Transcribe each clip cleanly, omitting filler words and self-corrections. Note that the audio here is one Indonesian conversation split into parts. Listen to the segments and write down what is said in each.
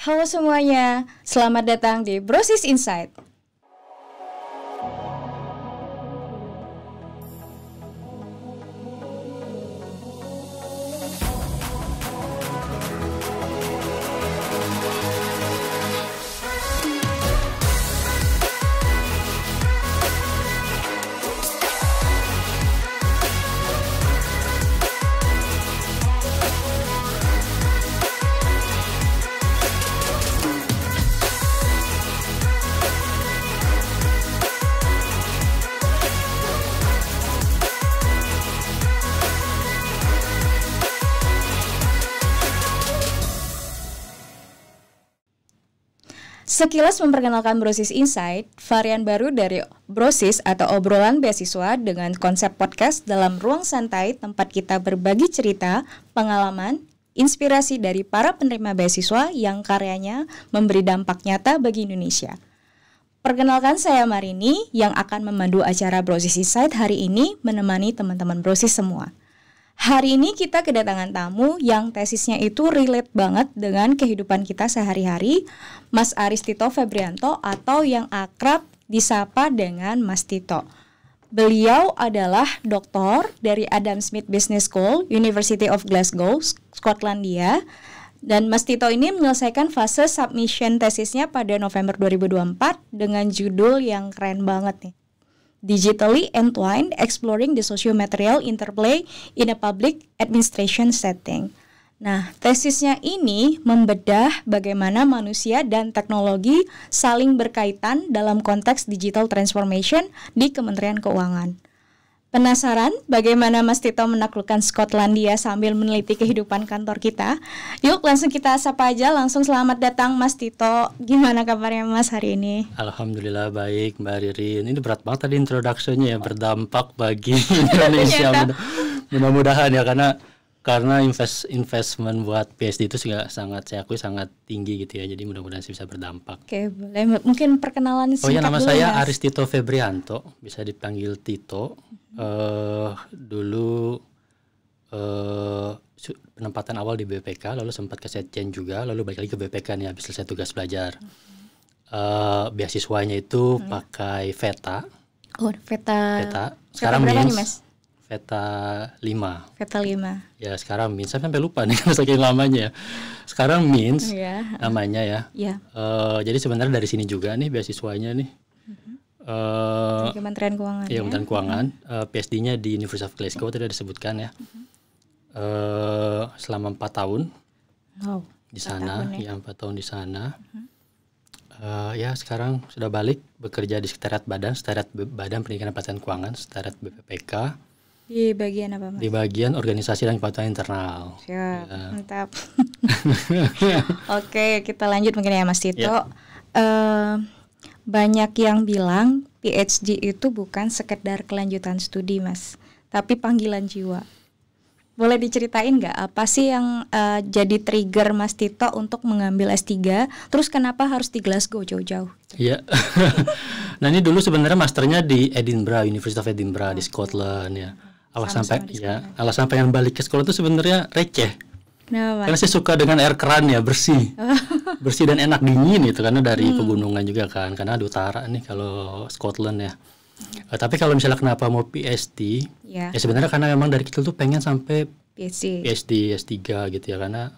Halo semuanya, selamat datang di Brosis Insight. Sekilas memperkenalkan Brosis Insight, varian baru dari Brosis atau obrolan beasiswa dengan konsep podcast dalam ruang santai tempat kita berbagi cerita, pengalaman, inspirasi dari para penerima beasiswa yang karyanya memberi dampak nyata bagi Indonesia. Perkenalkan saya Marini yang akan memandu acara Brosis Insight hari ini menemani teman-teman Brosis semua. Hari ini kita kedatangan tamu yang tesisnya itu relate banget dengan kehidupan kita sehari-hari, Mas Aristito Febrianto atau yang akrab disapa dengan Mas Tito. Beliau adalah doktor dari Adam Smith Business School, University of Glasgow, Skotlandia. Dan Mas Tito ini menyelesaikan fase submission tesisnya pada November 2024 dengan judul yang keren banget nih. Digitally Entwined, Exploring the Socio-Material Interplay in a Public Administration Setting. Nah, tesisnya ini membedah bagaimana manusia dan teknologi saling berkaitan dalam konteks digital transformation di Kementerian Keuangan. Penasaran bagaimana Mas Tito menaklukkan Skotlandia sambil meneliti kehidupan kantor kita? Yuk langsung kita sapa aja, langsung selamat datang Mas Tito. Gimana kabarnya Mas hari ini? Alhamdulillah baik Mbak Ririn. Ini berat banget tadi introduction-nya ya, berdampak bagi Indonesia. Mudah-mudahan ya karena investment buat PSD itu sangat saya akui sangat tinggi gitu ya. Jadi mudah-mudahan sih bisa berdampak. Oke, boleh. Mungkin perkenalan singkat dulu. Oh ya, nama saya Mas Aristito Febrianto, bisa dipanggil Tito. Dulu penempatan awal di BPK, lalu sempat ke Setjen juga, lalu balik lagi ke BPK nih habis selesai tugas belajar. Beasiswanya itu pakai VETA. Oh, VETA. Sekarang berapa means nih, Mas? VETA 5. VETA 5. Ya, sekarang means saya sampai lupa nih karena saking lamanya ya. Sekarang means namanya ya. Jadi sebenarnya dari sini juga nih beasiswanya nih. Kementerian Keuangan. Iya, Kementerian Keuangan. PSD-nya di University of Glasgow tadi disebutkan ya. Selama 4 tahun di sana, 4 tahun di sana. Ya sekarang sudah balik bekerja di Sekretariat Badan Pendidikan dan Pelatihan Keuangan, Sekretariat BPPK. Di bagian apa Mas? Di bagian organisasi dan kepatuhan internal. Siap, mantap. Oke, kita lanjut mungkin ya Mas Tito. Ya. Banyak yang bilang PhD itu bukan sekedar kelanjutan studi Mas, tapi panggilan jiwa. Boleh diceritain nggak apa sih yang jadi trigger Mas Tito untuk mengambil S3? Terus kenapa harus di Glasgow jauh-jauh? Iya. Nah ini dulu sebenarnya masternya di Edinburgh, University of Edinburgh di Scotland ya. Alasan pengen balik ke sekolah itu sebenarnya receh. Karena saya suka dengan air keran ya, bersih dan enak, dingin itu karena dari pegunungan juga kan, karena di utara nih kalau Scotland ya. Tapi kalau misalnya kenapa mau PhD ya sebenarnya karena memang dari kecil tuh pengen sampai PhD S3 gitu ya, karena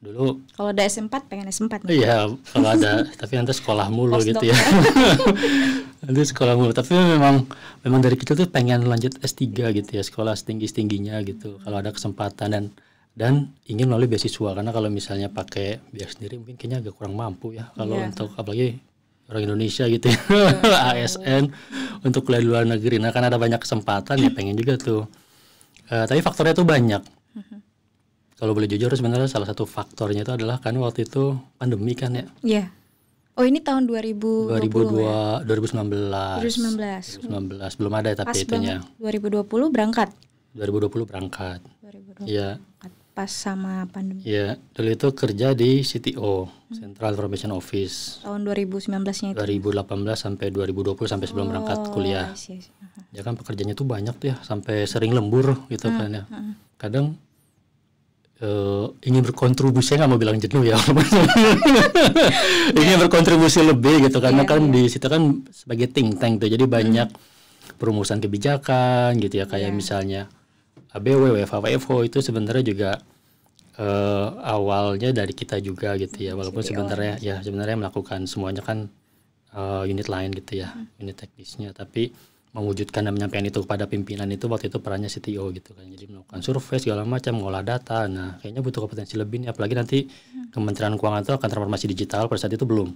dulu kalau ada S4 pengen S4 nih. Iya kalau ada tapi nanti sekolah mulu gitu ya. Nanti sekolah mulu, tapi memang dari kecil tuh pengen lanjut S3 gitu ya, sekolah setinggi-tingginya gitu kalau ada kesempatan, dan ingin melalui beasiswa, karena kalau misalnya pakai biaya sendiri mungkin kayaknya agak kurang mampu ya kalau untuk apalagi orang Indonesia gitu ya. ASN untuk kuliah di luar negeri. Nah kan ada banyak kesempatan ya pengen juga tuh. Tapi faktornya tuh banyak. Kalau boleh jujur sebenarnya salah satu faktornya itu adalah kan waktu itu pandemi kan ya. Iya. Oh ini tahun 2019. 2019 belum ada tapi itunya. 2020 berangkat. 2020 Iya. Pas sama pandemi. Iya, dulu itu kerja di CTO, Central Information Office. Tahun 2019-nya itu. 2018 sampai 2020 sampai sebelum berangkat kuliah. Ya kan pekerjaannya tuh banyak tuh ya, sampai sering lembur gitu kan ya. Kadang ingin berkontribusi, nggak mau bilang jenuh ya, ingin berkontribusi lebih gitu, karena kan di situ kan sebagai think tank tuh, jadi banyak perumusan kebijakan gitu ya, kayak misalnya ABW, WFH, WFO itu sebenarnya juga awalnya dari kita juga gitu ya, walaupun sebenarnya melakukan semuanya kan unit lain gitu ya, unit teknisnya, tapi mewujudkan dan menyampaikan itu kepada pimpinan itu waktu itu perannya CTO gitu kan, jadi melakukan survei segala macam, ngolah data. Nah kayaknya butuh kompetensi lebih nih, apalagi nanti Kementerian Keuangan itu akan transformasi digital, pada saat itu belum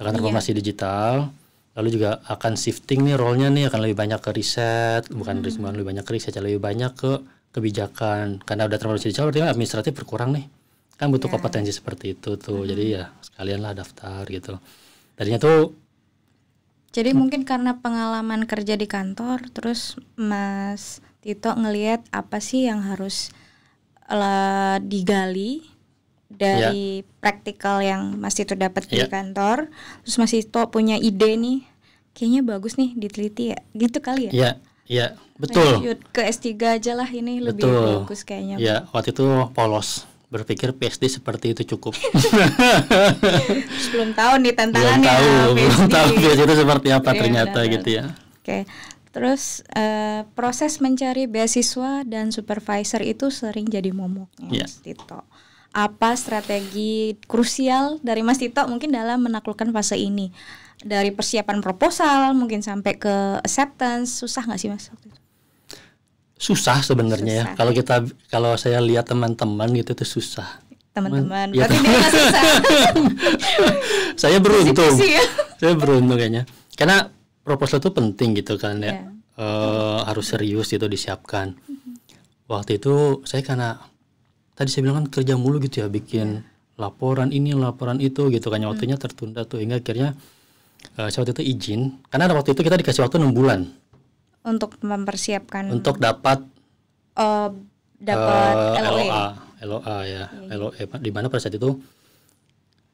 akan transformasi digital, lalu juga akan shifting nih role-nya nih, akan lebih banyak ke riset, bukan lebih banyak ke riset, lebih banyak ke kebijakan, karena udah transformasi digital berarti administratif berkurang nih, kan butuh kompetensi seperti itu tuh. Jadi ya sekalian lah daftar gitu. Tadinya tuh jadi mungkin karena pengalaman kerja di kantor, terus Mas Tito ngelihat apa sih yang harus digali dari praktikal yang Mas Tito dapat di kantor. Terus Mas Tito punya ide nih, kayaknya bagus nih diteliti ya, gitu kali ya? Iya, betul. Lanjut ke S3 aja lah, ini lebih bagus kayaknya. Iya, waktu itu polos, berpikir PhD seperti itu cukup. Belum tahu nih tantangannya. Belum tahu PhD itu seperti apa ternyata gitu ya. Oke. Terus proses mencari beasiswa dan supervisor itu sering jadi momoknya Mas Tito. Apa strategi krusial dari Mas Tito mungkin dalam menaklukkan fase ini? Dari persiapan proposal mungkin sampai ke acceptance, susah nggak sih Mas waktu itu? Susah sebenarnya ya. Kalau saya lihat teman-teman gitu itu susah. Teman-teman, berarti dia nggak susah. Saya beruntung. Saya beruntung kayaknya. Karena proposal itu penting gitu kan ya. Harus serius itu disiapkan. Waktu itu saya karena tadi saya bilang kan kerja mulu gitu ya, bikin laporan ini, laporan itu gitu kan, waktunya tertunda tuh, hingga akhirnya saya waktu itu izin, karena waktu itu kita dikasih waktu 6 bulan untuk mempersiapkan untuk dapat LOA ya. LOA di mana pada saat itu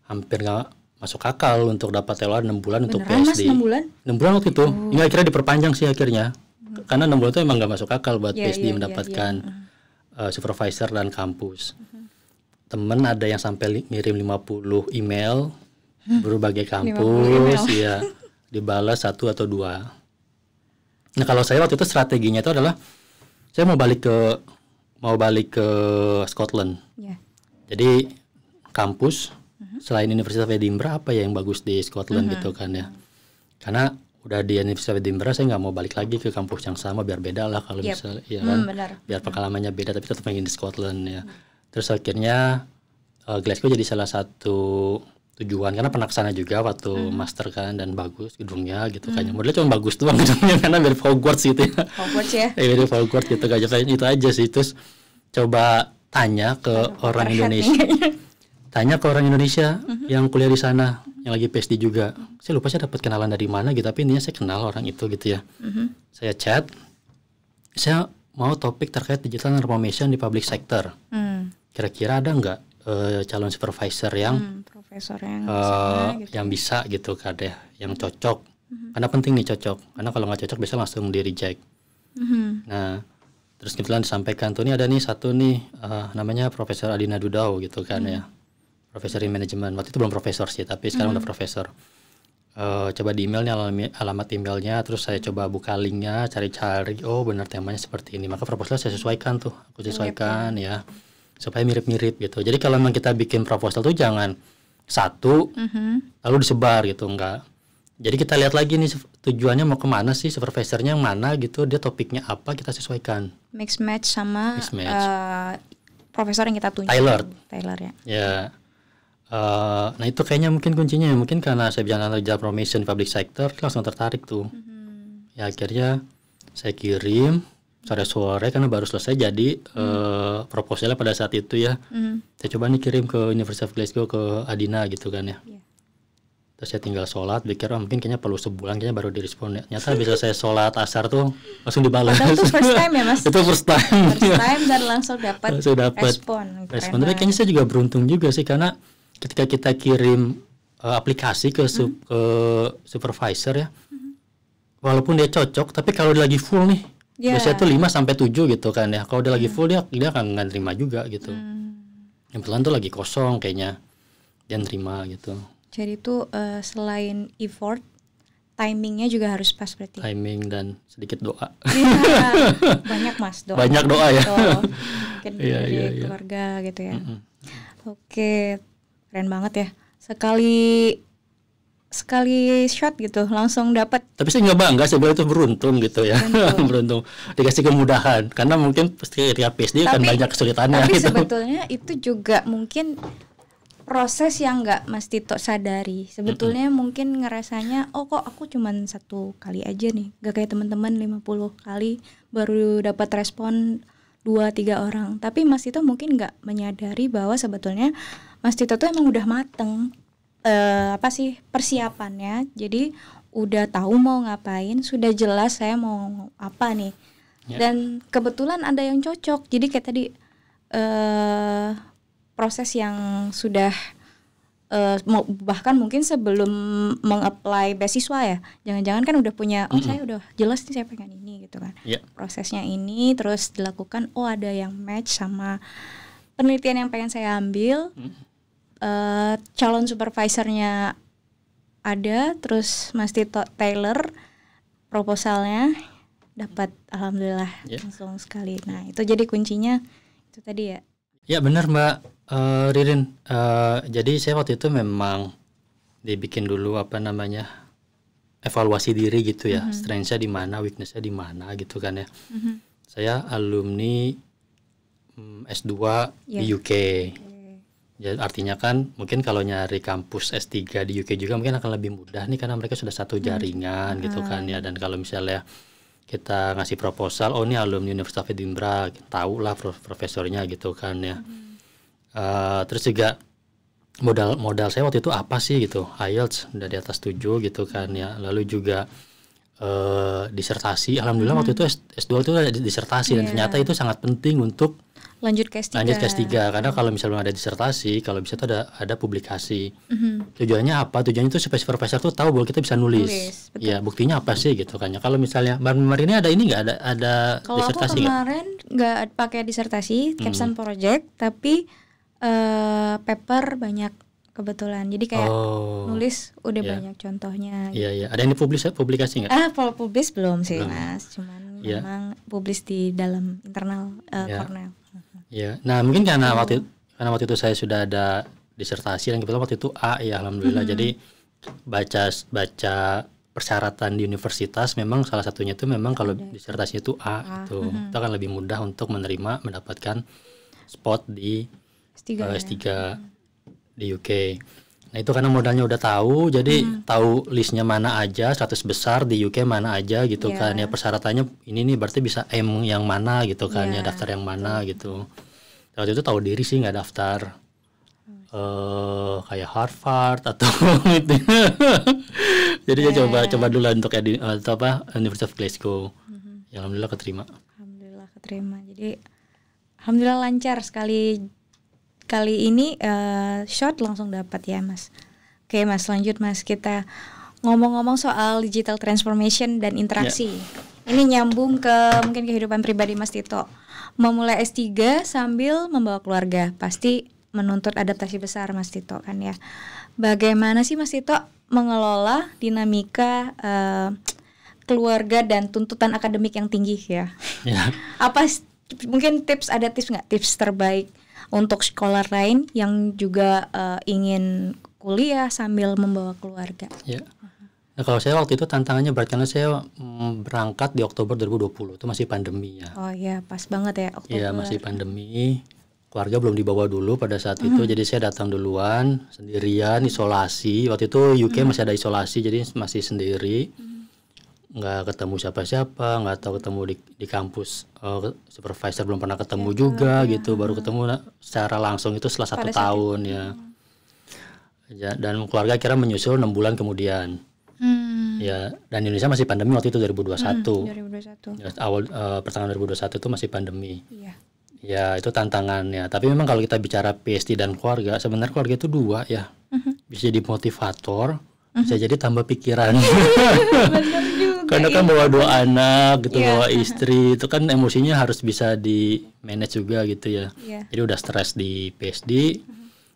hampir nggak masuk akal untuk dapat LOA 6 bulan. Beneran, untuk PhD. Mas, 6 bulan waktu itu. Hingga akhirnya diperpanjang sih akhirnya. Karena 6 bulan itu emang nggak masuk akal buat PhD mendapatkan supervisor dan kampus. Temen ada yang sampai ngirim 50 email berbagai kampus ya, dibalas 1 atau 2. Nah kalau saya waktu itu strateginya itu adalah saya mau balik ke Scotland. Jadi kampus selain Universitas Edinburgh apa ya yang bagus di Scotland gitu kan ya. Karena udah di Universitas Edinburgh saya nggak mau balik lagi ke kampus yang sama, biar beda lah kalau misalnya ya kan, biar pengalamannya beda, tapi tetap ingin di Scotland ya. Terus akhirnya Glasgow jadi salah satu tujuan, karena pernah kesana juga waktu master kan, dan bagus gedungnya gitu kan. Modelnya cuma bagus doang gedungnya, karena mirip Hogwarts gitu ya. Hogwarts ya. Mirip Hogwarts gitu aja, itu aja sih. Terus coba tanya ke orang Indonesia. Tanya ke orang Indonesia yang kuliah di sana, yang lagi PhD juga. Saya lupa saya dapat kenalan dari mana gitu, tapi intinya saya kenal orang itu gitu ya. Saya chat, saya mau topik terkait digital transformation di public sector. Kira-kira ada nggak calon supervisor yang profesor yang bisa gitu kan ya, yang cocok. Karena penting nih cocok, karena kalau nggak cocok bisa langsung di reject. Nah terus kebetulan disampaikan tuh, ini ada nih satu nih namanya Profesor Adina Dudau gitu kan ya, profesor in management. Waktu itu belum profesor sih, tapi sekarang udah profesor. Coba di emailnya, alamat emailnya, terus saya coba buka linknya, cari-cari, oh benar temanya seperti ini, maka proposal saya sesuaikan tuh, aku sesuaikan ya supaya mirip-mirip gitu. Jadi kalau memang kita bikin proposal tuh jangan satu lalu disebar gitu, enggak. Jadi kita lihat lagi nih tujuannya mau kemana sih, supervisornya yang mana gitu, dia topiknya apa, kita sesuaikan. Mix match sama profesor yang kita tunjuk. Taylor ya. Ya. Nah itu kayaknya mungkin kuncinya, mungkin karena saya bilang job promotion di public sector, langsung tertarik tuh. Ya akhirnya saya kirim sore-sore karena baru selesai jadi proposalnya pada saat itu ya. Saya coba nih kirim ke Universitas of Glasgow, ke Adina gitu kan ya. Terus saya tinggal sholat, pikir mungkin kayaknya perlu sebulan, kayaknya baru direspon. Ternyata bisa saya sholat asar tuh langsung dibalas. Itu first time ya Mas? Itu first time. First time dan langsung dapat respon. Tapi kayaknya saya juga beruntung juga sih, karena ketika kita kirim aplikasi ke supervisor ya, walaupun dia cocok, tapi kalau dia lagi full nih, biasanya tuh 5-7 gitu kan ya. Kalau dia lagi full dia akan nggak terima juga gitu. Kebetulan tuh lagi kosong kayaknya, dia nerima gitu. Jadi itu selain effort, timingnya juga harus pas berarti. Timing dan sedikit doa. Iya, banyak mas doa. Banyak doa ya. Mungkin dari keluarga gitu ya. Oke, keren banget ya. Sekali shot gitu langsung dapat. Tapi saya nggak bangga, saya bilang itu beruntung gitu ya. Beruntung dikasih kemudahan, karena mungkin pasti ketika PhD kan banyak kesulitannya. Tapi gitu. sebetulnya itu juga mungkin proses yang nggak Mas Tito sadari. Sebetulnya mungkin ngerasanya, oh kok aku cuman 1 kali aja nih, gak kayak teman-teman 50 kali baru dapat respon 2-3 orang. Tapi Mas Tito mungkin nggak menyadari bahwa sebetulnya Mas Tito tuh emang udah mateng persiapannya. Jadi udah tahu mau ngapain, sudah jelas saya mau apa nih. Dan kebetulan ada yang cocok. Jadi kayak tadi proses yang sudah bahkan mungkin sebelum meng-apply beasiswa ya, jangan-jangan kan udah punya, saya udah jelas nih saya pengen ini gitu kan. Prosesnya ini terus dilakukan, ada yang match sama penelitian yang pengen saya ambil. Calon supervisornya ada, terus Mas Tito Taylor proposalnya dapat, alhamdulillah langsung sekali. Nah itu jadi kuncinya itu tadi ya. Ya benar Mbak Ririn. Jadi saya waktu itu memang dibikin dulu evaluasi diri gitu ya, strength-nya di mana, weakness-nya di mana gitu kan ya. Saya alumni S2 di UK. Jadi artinya kan mungkin kalau nyari kampus S3 di UK juga mungkin akan lebih mudah nih, karena mereka sudah satu jaringan gitu kan ya. Dan kalau misalnya kita ngasih proposal, ini alumni University of Edinburgh, tahu lah profesornya gitu kan ya. Terus juga modal saya waktu itu apa sih gitu, IELTS udah di atas 7 gitu kan ya. Lalu juga disertasi, alhamdulillah waktu itu S2 itu ada disertasi, dan ternyata itu sangat penting untuk lanjut ke S3. Karena kalau misalnya ada disertasi, kalau bisa tuh ada publikasi. Tujuannya apa? Tujuannya itu supaya supervisor tuh tahu bahwa kita bisa nulis. Ya, buktinya apa sih gitu kan ya. Kalau misalnya Mbak ini ada ini nggak ada kalau disertasi? Kalau aku kemarin nggak pakai disertasi, capstone project, tapi paper banyak kebetulan. Jadi kayak nulis udah banyak contohnya. Iya. Ada yang publikasi nggak? Kalau publis belum sih Mas, cuman memang publis di dalam internal Cornell. Ya, nah mungkin karena waktu itu saya sudah ada disertasi, dan kebetulan waktu itu A ya, alhamdulillah. Jadi baca persyaratan di universitas, memang salah satunya itu memang kalau disertasi itu A gitu. Itu akan lebih mudah untuk mendapatkan spot di S3 di UK. Nah itu karena modalnya udah tahu, jadi tahu listnya mana aja, 100 besar di UK mana aja gitu kan ya. Persyaratannya ini nih berarti bisa M yang mana gitu kan ya, daftar yang mana gitu. Waktu itu tahu diri sih nggak daftar kayak Harvard atau gitu. Jadi saya coba dulu untuk University of Glasgow. Ya alhamdulillah keterima. Jadi alhamdulillah lancar sekali. Kali ini shot langsung dapat ya Mas. Oke Mas, lanjut Mas, kita ngomong-ngomong soal digital transformation dan interaksi. Ini nyambung ke mungkin kehidupan pribadi Mas Tito. Memulai S3 sambil membawa keluarga pasti menuntut adaptasi besar Mas Tito kan ya. Bagaimana sih Mas Tito mengelola dinamika keluarga dan tuntutan akademik yang tinggi ya? Apa mungkin ada tips nggak, tips terbaik untuk sekolah lain yang juga ingin kuliah sambil membawa keluarga? Nah kalau saya waktu itu tantangannya berat, karena saya berangkat di Oktober 2020, itu masih pandemi ya. Oh iya, pas banget ya Oktober. Iya, masih pandemi. Keluarga belum dibawa dulu pada saat itu, jadi saya datang duluan sendirian, isolasi. Waktu itu UK masih ada isolasi, jadi masih sendiri. Nggak ketemu siapa-siapa, nggak tahu ketemu di kampus, supervisor belum pernah ketemu juga gitu, baru ketemu secara langsung itu setelah 1 tahun ya. Dan keluarga kira menyusul 6 bulan kemudian. Ya, dan Indonesia masih pandemi waktu itu 2021. Ya, awal pertengahan 2021 itu masih pandemi. Ya itu tantangannya. Tapi memang kalau kita bicara PhD dan keluarga, sebenarnya keluarga itu 2 ya. Bisa jadi motivator, bisa jadi tambah pikiran. karena kan bawa 2 anak gitu, Iya. bawa istri, itu kan emosinya harus bisa di manage juga gitu ya. Iya. Jadi udah stres di PSD,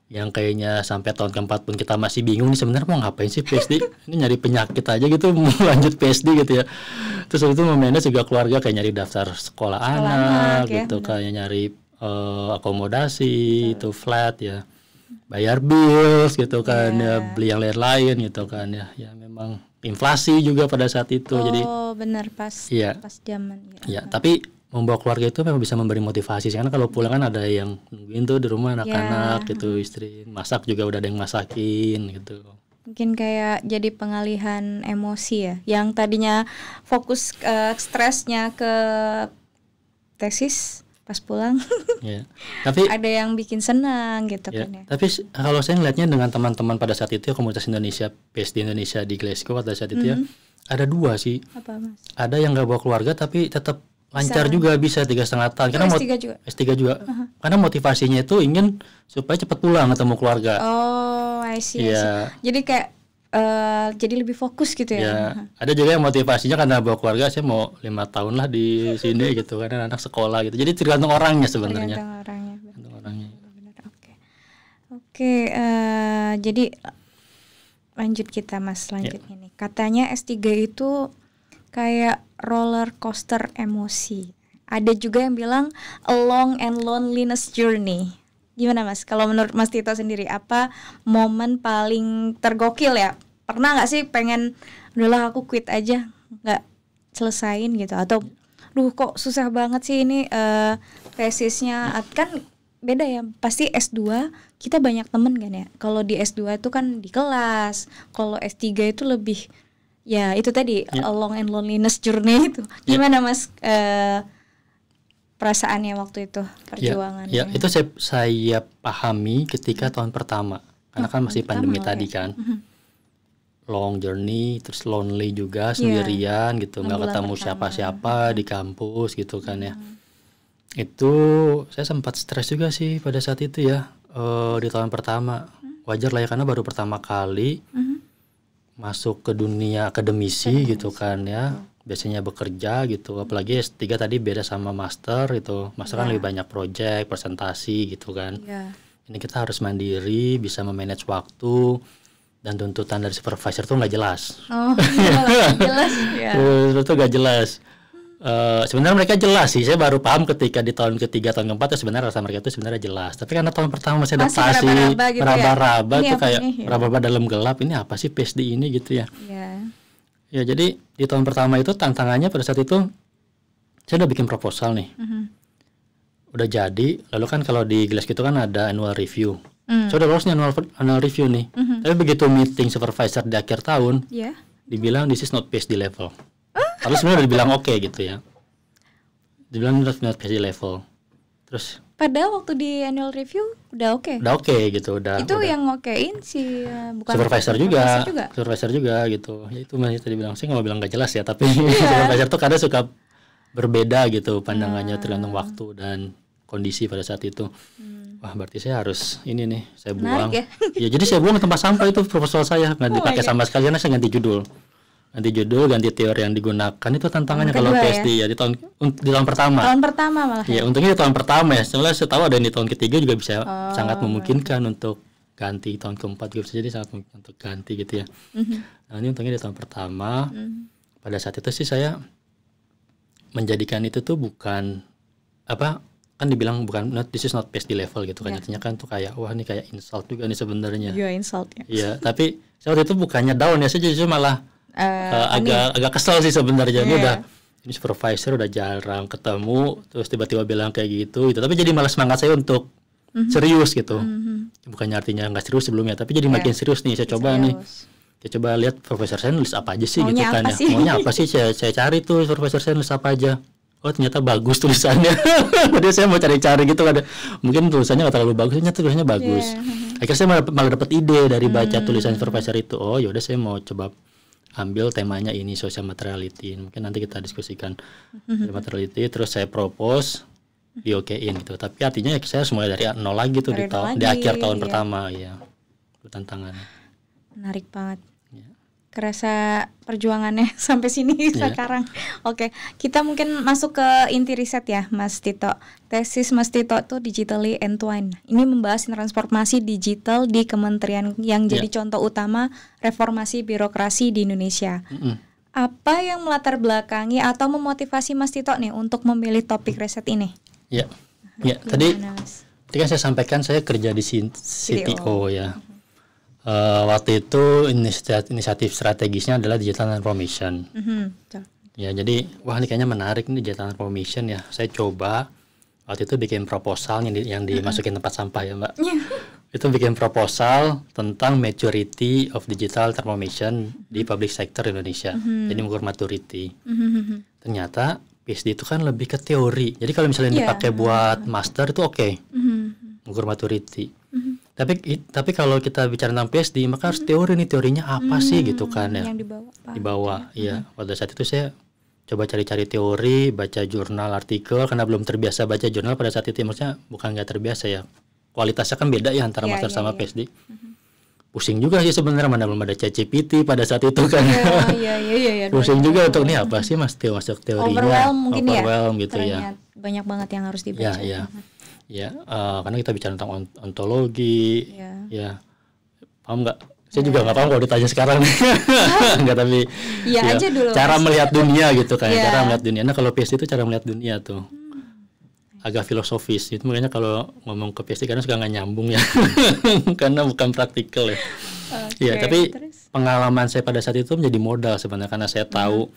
yang kayaknya sampai tahun keempat pun kita masih bingung nih sebenarnya mau ngapain sih PSD, ini nyari penyakit aja gitu mau lanjut PSD gitu ya. Terus habis itu memanage juga keluarga, kayak nyari daftar sekolah anak ya, gitu, kayak nyari akomodasi itu flat ya, bayar bills gitu kan ya, beli yang lain-lain gitu kan ya. Ya memang inflasi juga pada saat itu. Jadi benar pas iya. pas zaman Ya, tapi membawa keluarga itu memang bisa memberi motivasi. Karena kalau pulang kan ada yang nungguin tuh di rumah anak-anak gitu, istri masak juga udah ada yang masakin gitu. Mungkin kayak jadi pengalihan emosi ya, yang tadinya fokus stresnya ke tesis pas pulang Ya. Tapi ada yang bikin senang gitu ya, kan ya. tapi kalau saya ngeliatnya dengan teman-teman pada saat itu ya, komunitas Indonesia PSD Indonesia di Glasgow pada saat itu ya, ada 2 sih. Apa Mas? Ada yang nggak bawa keluarga tapi tetap lancar juga, bisa 3,5 tahun. Karena S3 juga. S3 juga. Karena motivasinya itu ingin supaya cepat pulang ketemu keluarga. Oh, I see. Iya. Jadi kayak jadi lebih fokus gitu ya. Ya, ada juga yang motivasinya karena bawa keluarga, saya mau 5 tahun lah di sini gitu, karena anak sekolah gitu. Jadi tergantung orangnya sebenarnya. Tergantung orangnya. Tergantung orangnya. Benar, oke, jadi lanjut kita Mas, lanjutnya nih. Katanya S3 itu kayak roller coaster emosi. Ada juga yang bilang a long and loneliness journey. Gimana Mas? Kalau menurut Mas Tito sendiri, apa momen paling tergokil ya? Pernah nggak sih pengen, udahlah aku quit aja, nggak selesain gitu? Atau, duh kok susah banget sih ini tesisnya, kan beda ya. Pasti S2 kita banyak temen kan ya. Kalau di S2 itu kan di kelas. Kalau S3 itu lebih, ya itu tadi a long and loneliness journey itu. Gimana Mas? Perasaannya waktu itu, perjuangannya. Ya, itu saya pahami ketika tahun pertama, karena kan masih pandemi tadi kan. Long journey, terus lonely juga, sendirian gitu, nggak ketemu siapa-siapa di kampus gitu kan ya. Itu saya sempat stres juga sih pada saat itu ya, di tahun pertama. Wajar lah ya, karena baru pertama kali masuk ke dunia akademisi gitu kan ya. Biasanya bekerja gitu, apalagi S3 tadi beda sama master gitu. Master kan lebih banyak project, presentasi gitu kan. Ini kita harus mandiri, bisa memanage waktu, dan tuntutan dari supervisor tuh nggak jelas. Jelas ya. Itu nggak jelas. Sebenarnya mereka jelas sih, saya baru paham ketika di tahun ketiga, tahun keempat ya sebenarnya rasa mereka itu sebenarnya jelas. Tapi karena tahun pertama masih adaptasi, meraba-raba gitu kayak meraba-raba dalam gelap, ini apa sih PSD ini gitu ya. Ya, jadi di tahun pertama itu tantangannya pada saat itu saya udah bikin proposal nih. Udah jadi, lalu kan kalau di Glasgow itu kan ada annual review. Saya udah lolos nih annual review nih. Tapi begitu meeting supervisor di akhir tahun, dibilang this is not PSD level. Lalu sebenarnya udah dibilang oke gitu ya. Dibilang not PSD level. Terus padahal waktu di annual review udah oke. Udah oke gitu, udah. Itu yang ngokein si bukan supervisor juga. Supervisor juga gitu. Ya itu masih tadi bilang, saya nggak mau bilang nggak jelas ya, tapi supervisor tuh kadang suka berbeda gitu pandangannya, tergantung waktu dan kondisi pada saat itu. Wah, berarti saya harus ini nih, saya buang. Ya, jadi saya buang ke tempat sampah itu proposal saya, nggak dipakai sama sekali, karena saya ganti judul, ganti teori yang digunakan. Itu tantangannya kalau PSD ya di tahun pertama. Tahun pertama malah. Ya, untungnya di tahun pertama ya. Soalnya saya tahu ada di tahun ketiga juga bisa sangat memungkinkan untuk ganti, tahun keempat juga bisa jadi sangat mungkin untuk ganti gitu ya. Nah, ini untungnya di tahun pertama. Pada saat itu sih saya menjadikan itu tuh bukan apa, kan dibilang bukan this is not PSD level gitu kan. Artinya kan tuh kayak wah ini kayak insult juga nih sebenarnya. Iya, insult ya. Iya, tapi saya waktu itu bukannya down ya, saya justru malah agak kesel sih sebenarnya. Ini supervisor udah jarang ketemu, terus tiba-tiba bilang kayak gitu. Tapi jadi malah semangat saya untuk serius gitu. Bukannya artinya nggak serius sebelumnya, tapi jadi makin serius nih. Saya coba lihat profesor saya nulis apa aja sih gitu kan ya. Maunya apa sih, saya cari tuh profesor saya nulis apa aja. Oh, ternyata bagus tulisannya. Jadi saya mau cari-cari gitu kan. Mungkin tulisannya nggak terlalu bagus, ternyata tulisannya bagus. Akhirnya saya malah dapat ide dari baca tulisan supervisor itu. Oh, yaudah saya mau coba ambil temanya ini, social materiality. Mungkin nanti kita diskusikan social materiality. Terus saya propose di-okein gitu. Tapi artinya ya saya mulai dari nol lagi tuh di akhir tahun pertama ya. Itu tantangannya. Menarik banget. kerasa perjuangannya sampai sini sekarang. Oke, kita mungkin masuk ke inti riset ya, Mas Tito. Tesis Mas Tito tuh digitally entwined. Ini membahas transformasi digital di kementerian yang jadi contoh utama reformasi birokrasi di Indonesia. Apa yang melatar belakangi atau memotivasi Mas Tito nih untuk memilih topik riset ini? Ya, tadi kan saya sampaikan saya kerja di CTO ya. Waktu itu inisiatif strategisnya adalah digital transformation. Ya, jadi wah ini kayaknya menarik nih digital transformation ya. Saya coba waktu itu bikin proposal yang dimasukin tempat sampah ya Mbak. Itu bikin proposal tentang maturity of digital transformation di public sector Indonesia. Jadi mengukur maturity. Ternyata PhD itu kan lebih ke teori. Jadi kalau misalnya dipakai buat master itu oke. Mengukur maturity. Tapi kalau kita bicara tentang PhD maka harus teori nih, teorinya apa sih gitu kan ya. Yang dibawa. Iya. Pada saat itu saya coba cari-cari teori, baca jurnal, artikel karena belum terbiasa baca jurnal pada saat itu. Maksudnya bukan nggak terbiasa ya. Kualitasnya kan beda ya antara master sama PhD. Pusing juga sih sebenarnya, mana belum ada ChatGPT pada saat itu kan. Iya. Pusing juga untuk nih apa sih Mas masuk teorinya. Overwhelm gitu ya. Banyak banget yang harus dibaca. Ya, karena kita bicara tentang ontologi, ya, paham nggak? Saya juga nggak paham kalau ditanya sekarang, nggak, tapi aja dulu, cara melihat dunia gitu kan, cara melihat dunia. Nah kalau PhD itu cara melihat dunia tuh, agak filosofis. Itu makanya kalau ngomong ke PhD kadang suka nggak nyambung ya, karena bukan praktikal ya. Ya, tapi pengalaman saya pada saat itu menjadi modal sebenarnya karena saya tahu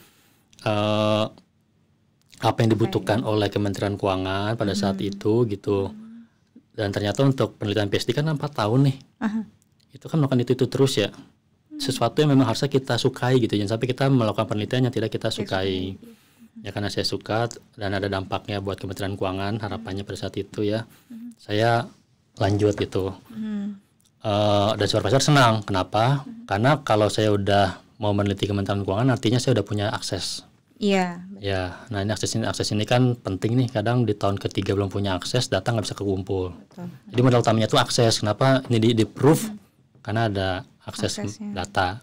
apa yang dibutuhkan oleh Kementerian Keuangan pada saat itu gitu. Dan ternyata untuk penelitian PhD kan 4 tahun nih. Itu kan melakukan itu terus ya. Sesuatu yang memang harusnya kita sukai gitu. Jangan sampai kita melakukan penelitian yang tidak kita sukai. Ya karena saya suka dan ada dampaknya buat Kementerian Keuangan, harapannya pada saat itu ya. Saya lanjut gitu. Dan supervisor senang. Kenapa? Karena kalau saya udah mau meneliti Kementerian Keuangan artinya saya udah punya akses. Iya. Ya, nah ini akses ini kan penting nih. Kadang di tahun ketiga belum punya akses, data nggak bisa kekumpul. Jadi modal utamanya itu akses. Kenapa ini di proof? Karena ada akses data.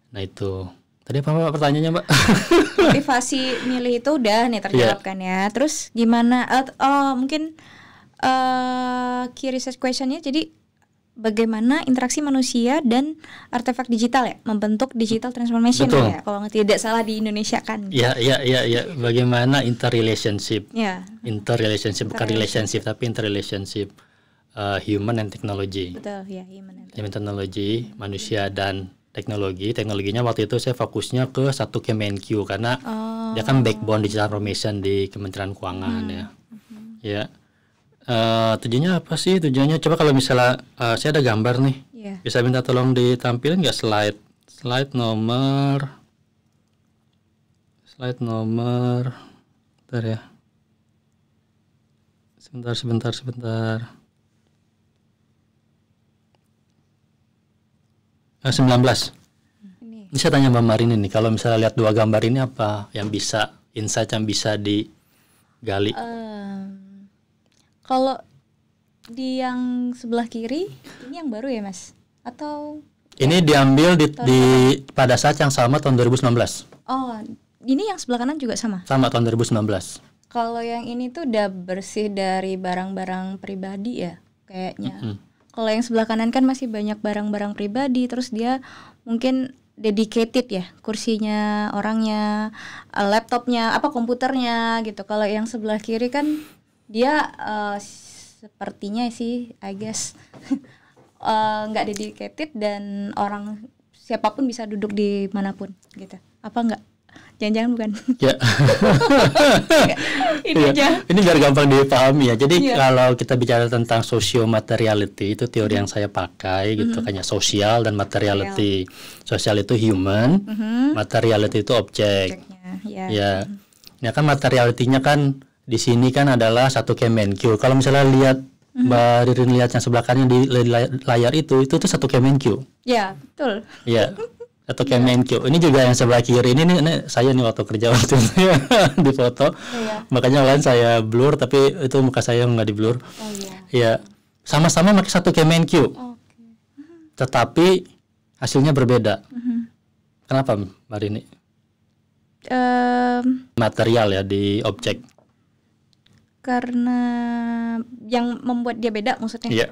Nah itu. Tadi apa pertanyaannya Mbak? Motivasi milih itu udah nih terjawabkan ya. Terus gimana? Mungkin key research questionnya jadi bagaimana interaksi manusia dan artefak digital ya membentuk digital transformation ya, kalau tidak salah di Indonesia kan. Ya. Bagaimana interrelationship. Interrelationship bukan relationship tapi interrelationship human and technology. Betul ya, human and technology, manusia dan teknologi. Teknologinya waktu itu saya fokusnya ke satu Kemenq karena dia kan backbone digital transformation di Kementerian Keuangan ya. Ya. Tujuannya apa sih? Tujuannya coba kalau misalnya saya ada gambar nih, bisa minta tolong ditampilin nggak slide nomor, bentar ya, sebentar. Nah, 19. Ini saya tanya Mbak Marini nih, kalau misalnya lihat dua gambar ini apa yang bisa insight yang bisa digali? Kalau di yang sebelah kiri ini yang baru ya Mas? Atau ini diambil di pada saat yang sama tahun 2019. Oh, ini yang sebelah kanan juga sama? Sama tahun 2019. Kalau yang ini tuh udah bersih dari barang-barang pribadi ya kayaknya. Kalau yang sebelah kanan kan masih banyak barang-barang pribadi, terus dia mungkin dedicated ya, kursinya orangnya, laptopnya, komputernya gitu. Kalau yang sebelah kiri kan dia sepertinya sih I guess nggak dedicated dan orang siapapun bisa duduk di manapun gitu. Apa enggak? Jangan-jangan bukan? Ya. Ini biar gampang dipahami ya. Jadi kalau kita bicara tentang socio-materiality itu teori yang saya pakai gitu kan ya, sosial dan materiality. Sosial itu human, materiality itu objek. Ya. Ya kan materiality-nya kan di sini kan adalah satu Kemenq. Kalau misalnya lihat Mbak Ririn lihat yang sebelah kanan di layar itu tuh satu Kemenq. Ya, betul. Ya. Atau Kemenq. Ini juga yang sebelah kiri ini saya nih waktu kerja waktu itu di foto. Makanya lain saya blur tapi itu muka saya nggak di blur. Ya. Sama-sama pakai satu Kemenq. Tetapi hasilnya berbeda. Kenapa Mbak Rini? Material ya di objek. Karena yang membuat dia beda maksudnya. Iya.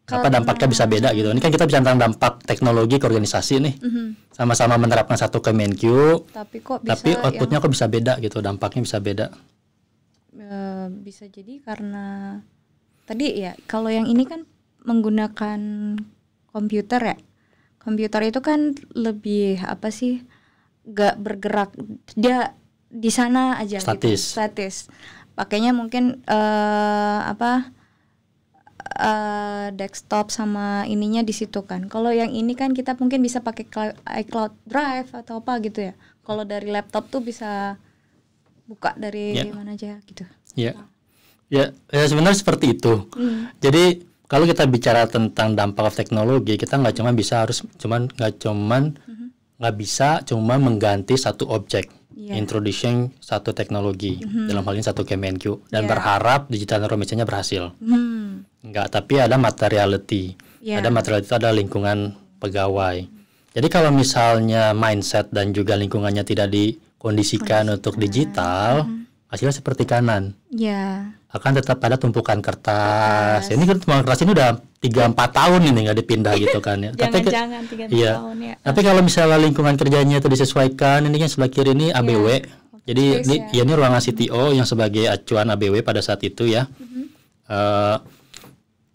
Apa dampaknya bisa beda gitu. Ini kan kita bicara tentang dampak teknologi ke organisasi nih. Sama-sama menerapkan satu Kemenq. Tapi outputnya kok bisa beda gitu. Dampaknya bisa beda. Bisa jadi karena tadi ya kalau yang ini kan menggunakan komputer ya. Komputer itu kan lebih apa sih? Gak bergerak. Dia di sana aja statis. Gitu. Statis. Pakainya mungkin desktop sama ininya di situ kan. Kalau yang ini kan kita mungkin bisa pakai iCloud Drive atau apa gitu ya. Kalau dari laptop tuh bisa buka dari mana aja gitu. Ya sebenarnya seperti itu. Jadi kalau kita bicara tentang dampak teknologi, kita nggak bisa cuma mengganti satu objek. Introducing satu teknologi dalam hal ini satu Kemenq dan berharap digital transformation-nya berhasil. Enggak, tapi ada materiality. Ada materiality, ada lingkungan pegawai. Jadi kalau misalnya mindset dan juga lingkungannya tidak dikondisikan untuk digital, hasilnya seperti kanan. Akan tetap ada tumpukan kertas. Ini kan tumpukan kertas ini udah 3-4 tahun ini nggak dipindah gitu kan ya. Jangan 3-4 tahun ya. Tapi kalau misalnya lingkungan kerjanya itu disesuaikan, ini kan sebelah kiri ini ABW. Jadi ini ruangan CTO yang sebagai acuan ABW pada saat itu ya.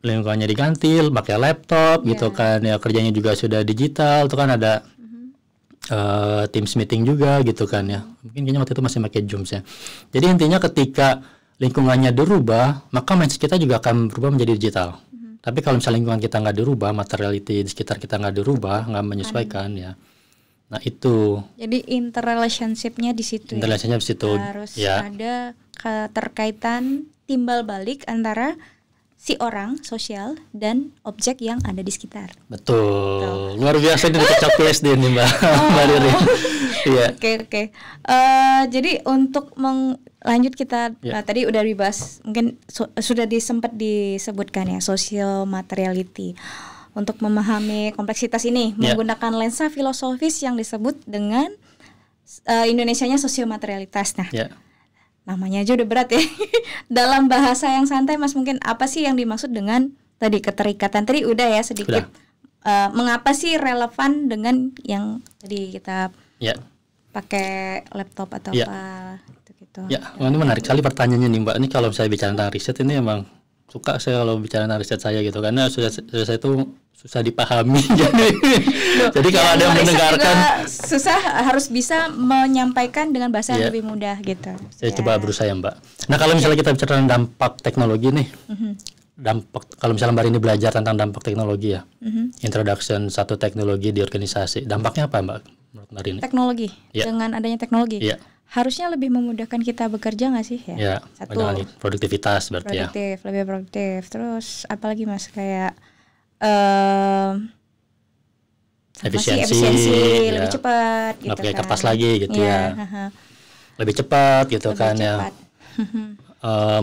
Lingkungannya diganti, pakai laptop gitu kan ya, kerjanya juga sudah digital, itu kan ada Teams meeting juga gitu kan ya. Mungkin kayaknya waktu itu masih pakai Zoom ya. Jadi intinya ketika lingkungannya dirubah, maka mindset kita juga akan berubah menjadi digital. Tapi kalau misalnya lingkungan kita nggak dirubah, materiality di sekitar kita nggak dirubah, nggak menyesuaikan ya. Nah itu. Jadi interrelationship-nya di situ. Interrelationship di situ. Harus ada keterkaitan timbal balik antara si orang sosial dan objek yang ada di sekitar. Betul. Luar biasa ini dikecap PSD nih Mbak. Mbak Riri. Iya. Oke. Jadi untuk lanjut kita tadi udah dibahas, mungkin sudah sempat disebutkan ya, social materiality. Untuk memahami kompleksitas ini menggunakan lensa filosofis yang disebut dengan Indonesianya sosiomaterialitas. Nah, namanya aja udah berat ya. Dalam bahasa yang santai Mas, mungkin apa sih yang dimaksud dengan tadi keterikatan? Tadi udah ya sedikit. Mengapa sih relevan dengan yang tadi kita pakai laptop atau apa gitu. Ini menarik sekali pertanyaannya nih Mbak. Ini kalau saya bicara tentang riset ini emang suka saya kalau bicara tentang riset saya gitu, karena sudah saya itu susah dipahami. Jadi kalau ada yang mendengarkan susah, harus bisa menyampaikan dengan bahasa yang lebih mudah gitu. Saya coba berusaha ya Mbak. Nah kalau misalnya kita bicara tentang dampak teknologi nih, dampak kalau misalnya Mbak ini belajar tentang dampak teknologi ya, introduction satu teknologi di organisasi, dampaknya apa Mbak? Menurut ini? Teknologi, dengan adanya teknologi, harusnya lebih memudahkan kita bekerja nggak sih ya? Satu, produktivitas berarti lebih produktif. Terus apalagi Mas, kayak efisiensi lebih cepat gitu, nggak pakai kertas lagi gitu lebih cepat gitu lebih kan cepat.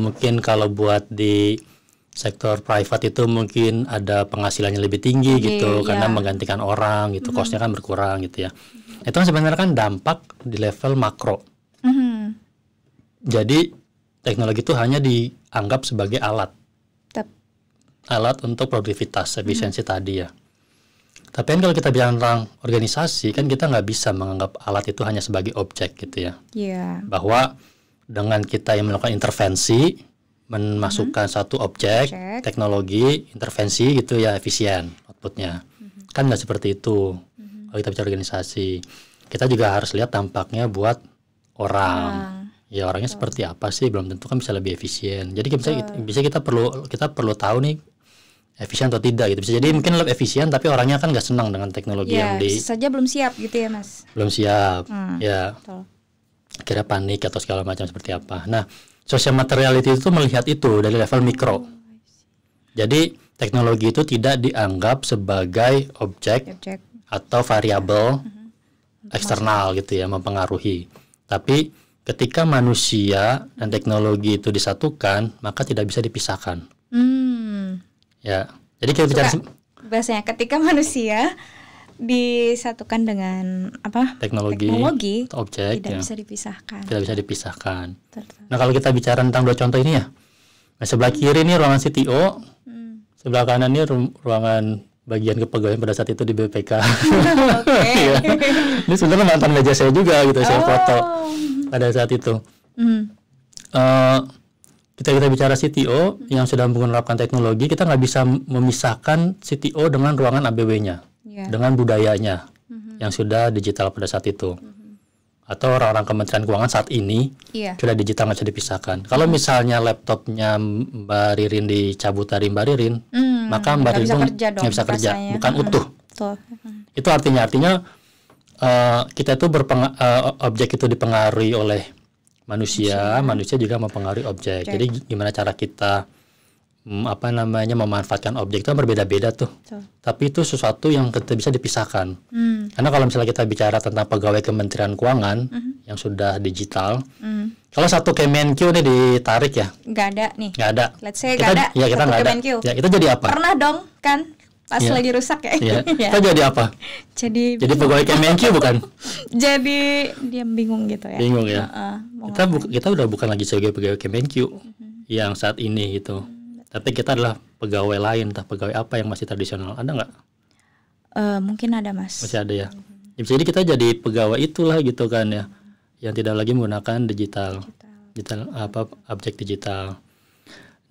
Mungkin kalau buat di sektor private itu mungkin ada penghasilannya lebih tinggi gitu karena menggantikan orang gitu, cost-nya kan berkurang gitu ya. Itu kan sebenarnya kan dampak di level makro. Jadi teknologi itu hanya dianggap sebagai alat untuk produktivitas, efisiensi tadi ya. Tapi kan kalau kita bicara tentang organisasi, kan kita nggak bisa menganggap alat itu hanya sebagai objek gitu ya. Bahwa dengan kita yang melakukan intervensi, memasukkan satu objek, teknologi, intervensi gitu ya, efisien outputnya. Kan nggak seperti itu. Kalau kita bicara organisasi, kita juga harus lihat dampaknya buat orang. Ya orangnya seperti apa sih, belum tentu kan bisa lebih efisien. Jadi kita perlu tahu nih efisien atau tidak gitu. Bisa jadi mungkin lebih efisien tapi orangnya kan nggak senang dengan teknologi yang bisa saja belum siap gitu ya Mas. Belum siap. Kira panik atau segala macam seperti apa. Nah, social materiality itu melihat itu dari level mikro. Jadi teknologi itu tidak dianggap sebagai objek atau variabel eksternal gitu ya, mempengaruhi. Tapi ketika manusia dan teknologi itu disatukan, maka tidak bisa dipisahkan. Ya, jadi kita bicara bahasanya ketika manusia disatukan dengan apa? Teknologi atau objek tidak ya. bisa dipisahkan. Tidak bisa dipisahkan. Betul. Nah, kalau kita bicara tentang 2 contoh ini ya. Nah, sebelah kiri ini ruangan CTO, sebelah kanan ini ruangan bagian kepegawaian pada saat itu di BPK. Oke. Ya. Ini sebenarnya mantan meja saya juga gitu, saya foto pada saat itu. Kita bicara CTO yang sudah menerapkan teknologi, kita nggak bisa memisahkan CTO dengan ruangan ABW-nya, dengan budayanya yang sudah digital pada saat itu. Atau orang-orang Kementerian Keuangan saat ini sudah digital, nggak bisa dipisahkan. Kalau misalnya laptopnya Mbak Ririn dicabut dari Mbak Ririn, maka Mbak Ririn nggak bisa kerja, bukan utuh. Itu artinya kita itu objek itu dipengaruhi oleh manusia juga mempengaruhi objek. Jadi gimana cara kita memanfaatkan objek itu berbeda-beda tuh. Tapi itu sesuatu yang tidak bisa dipisahkan. Karena kalau misalnya kita bicara tentang pegawai Kementerian Keuangan yang sudah digital, kalau satu Kemenq nih ditarik ya, nggak ada nih. Nggak ada. Let's say nggak ada. Ya kita nggak ada. Ya kita jadi apa? Pernah dong kan? Pas lagi rusak ya. Kita jadi apa? Jadi pegawai Kemenq bukan? Jadi dia bingung gitu ya. Bingung ya. Kita udah bukan lagi sebagai pegawai Kemenq yang saat ini gitu. Tapi kita adalah pegawai lain, entah pegawai apa yang masih tradisional. Ada nggak? Mungkin ada, Mas. Masih ada ya. Jadi kita jadi pegawai itulah gitu kan ya, yang tidak lagi menggunakan digital objek digital.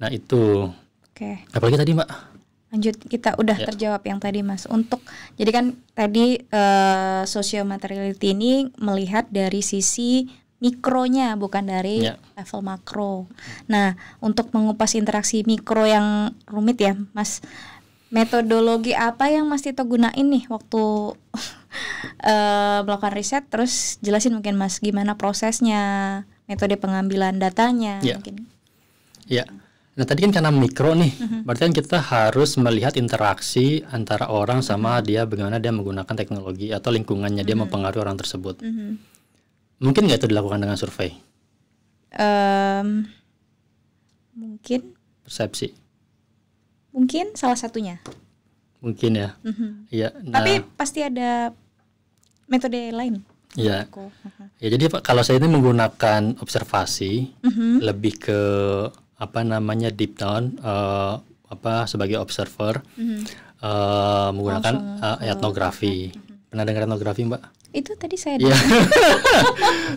Nah itu. Oke. Apalagi tadi Mbak? Lanjut, kita udah terjawab yang tadi Mas. Jadi kan tadi socio-materiality ini melihat dari sisi mikronya, bukan dari level makro. Nah, untuk mengupas interaksi mikro yang rumit ya, Mas, metodologi apa yang Mas Tito gunain nih waktu melakukan riset? Terus jelasin mungkin Mas, gimana prosesnya, metode pengambilan datanya mungkin. Ya. Nah, tadi kan karena mikro nih, berarti kan kita harus melihat interaksi antara orang sama dia, bagaimana dia menggunakan teknologi atau lingkungannya dia mempengaruhi orang tersebut. Mungkin nggak itu dilakukan dengan survei? Mungkin. Persepsi. Mungkin salah satunya. Mungkin ya. Ya. Nah, tapi pasti ada metode lain. Ya. Ya, jadi kalau saya ini menggunakan observasi, lebih ke deep down, sebagai observer, menggunakan etnografi. Pernah dengar etnografi, Mbak? Itu tadi saya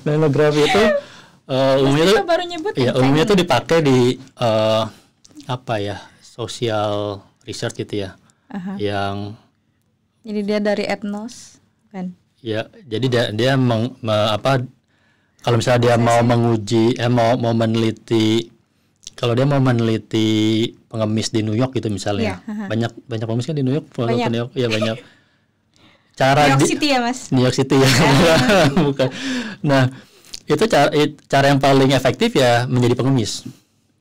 etnografi itu umumnya itu dipakai di social research gitu ya. Yang jadi dia dari etnos kan. Ya, jadi dia kalau misalnya dia mau menguji mau meneliti, kalau dia mau meneliti pengemis di New York gitu misalnya. Banyak pengemis kan di New York, banyak. Ya banyak. New York City ya Mas? New York City ya. Bukan. Nah, itu cara yang paling efektif ya menjadi pengemis.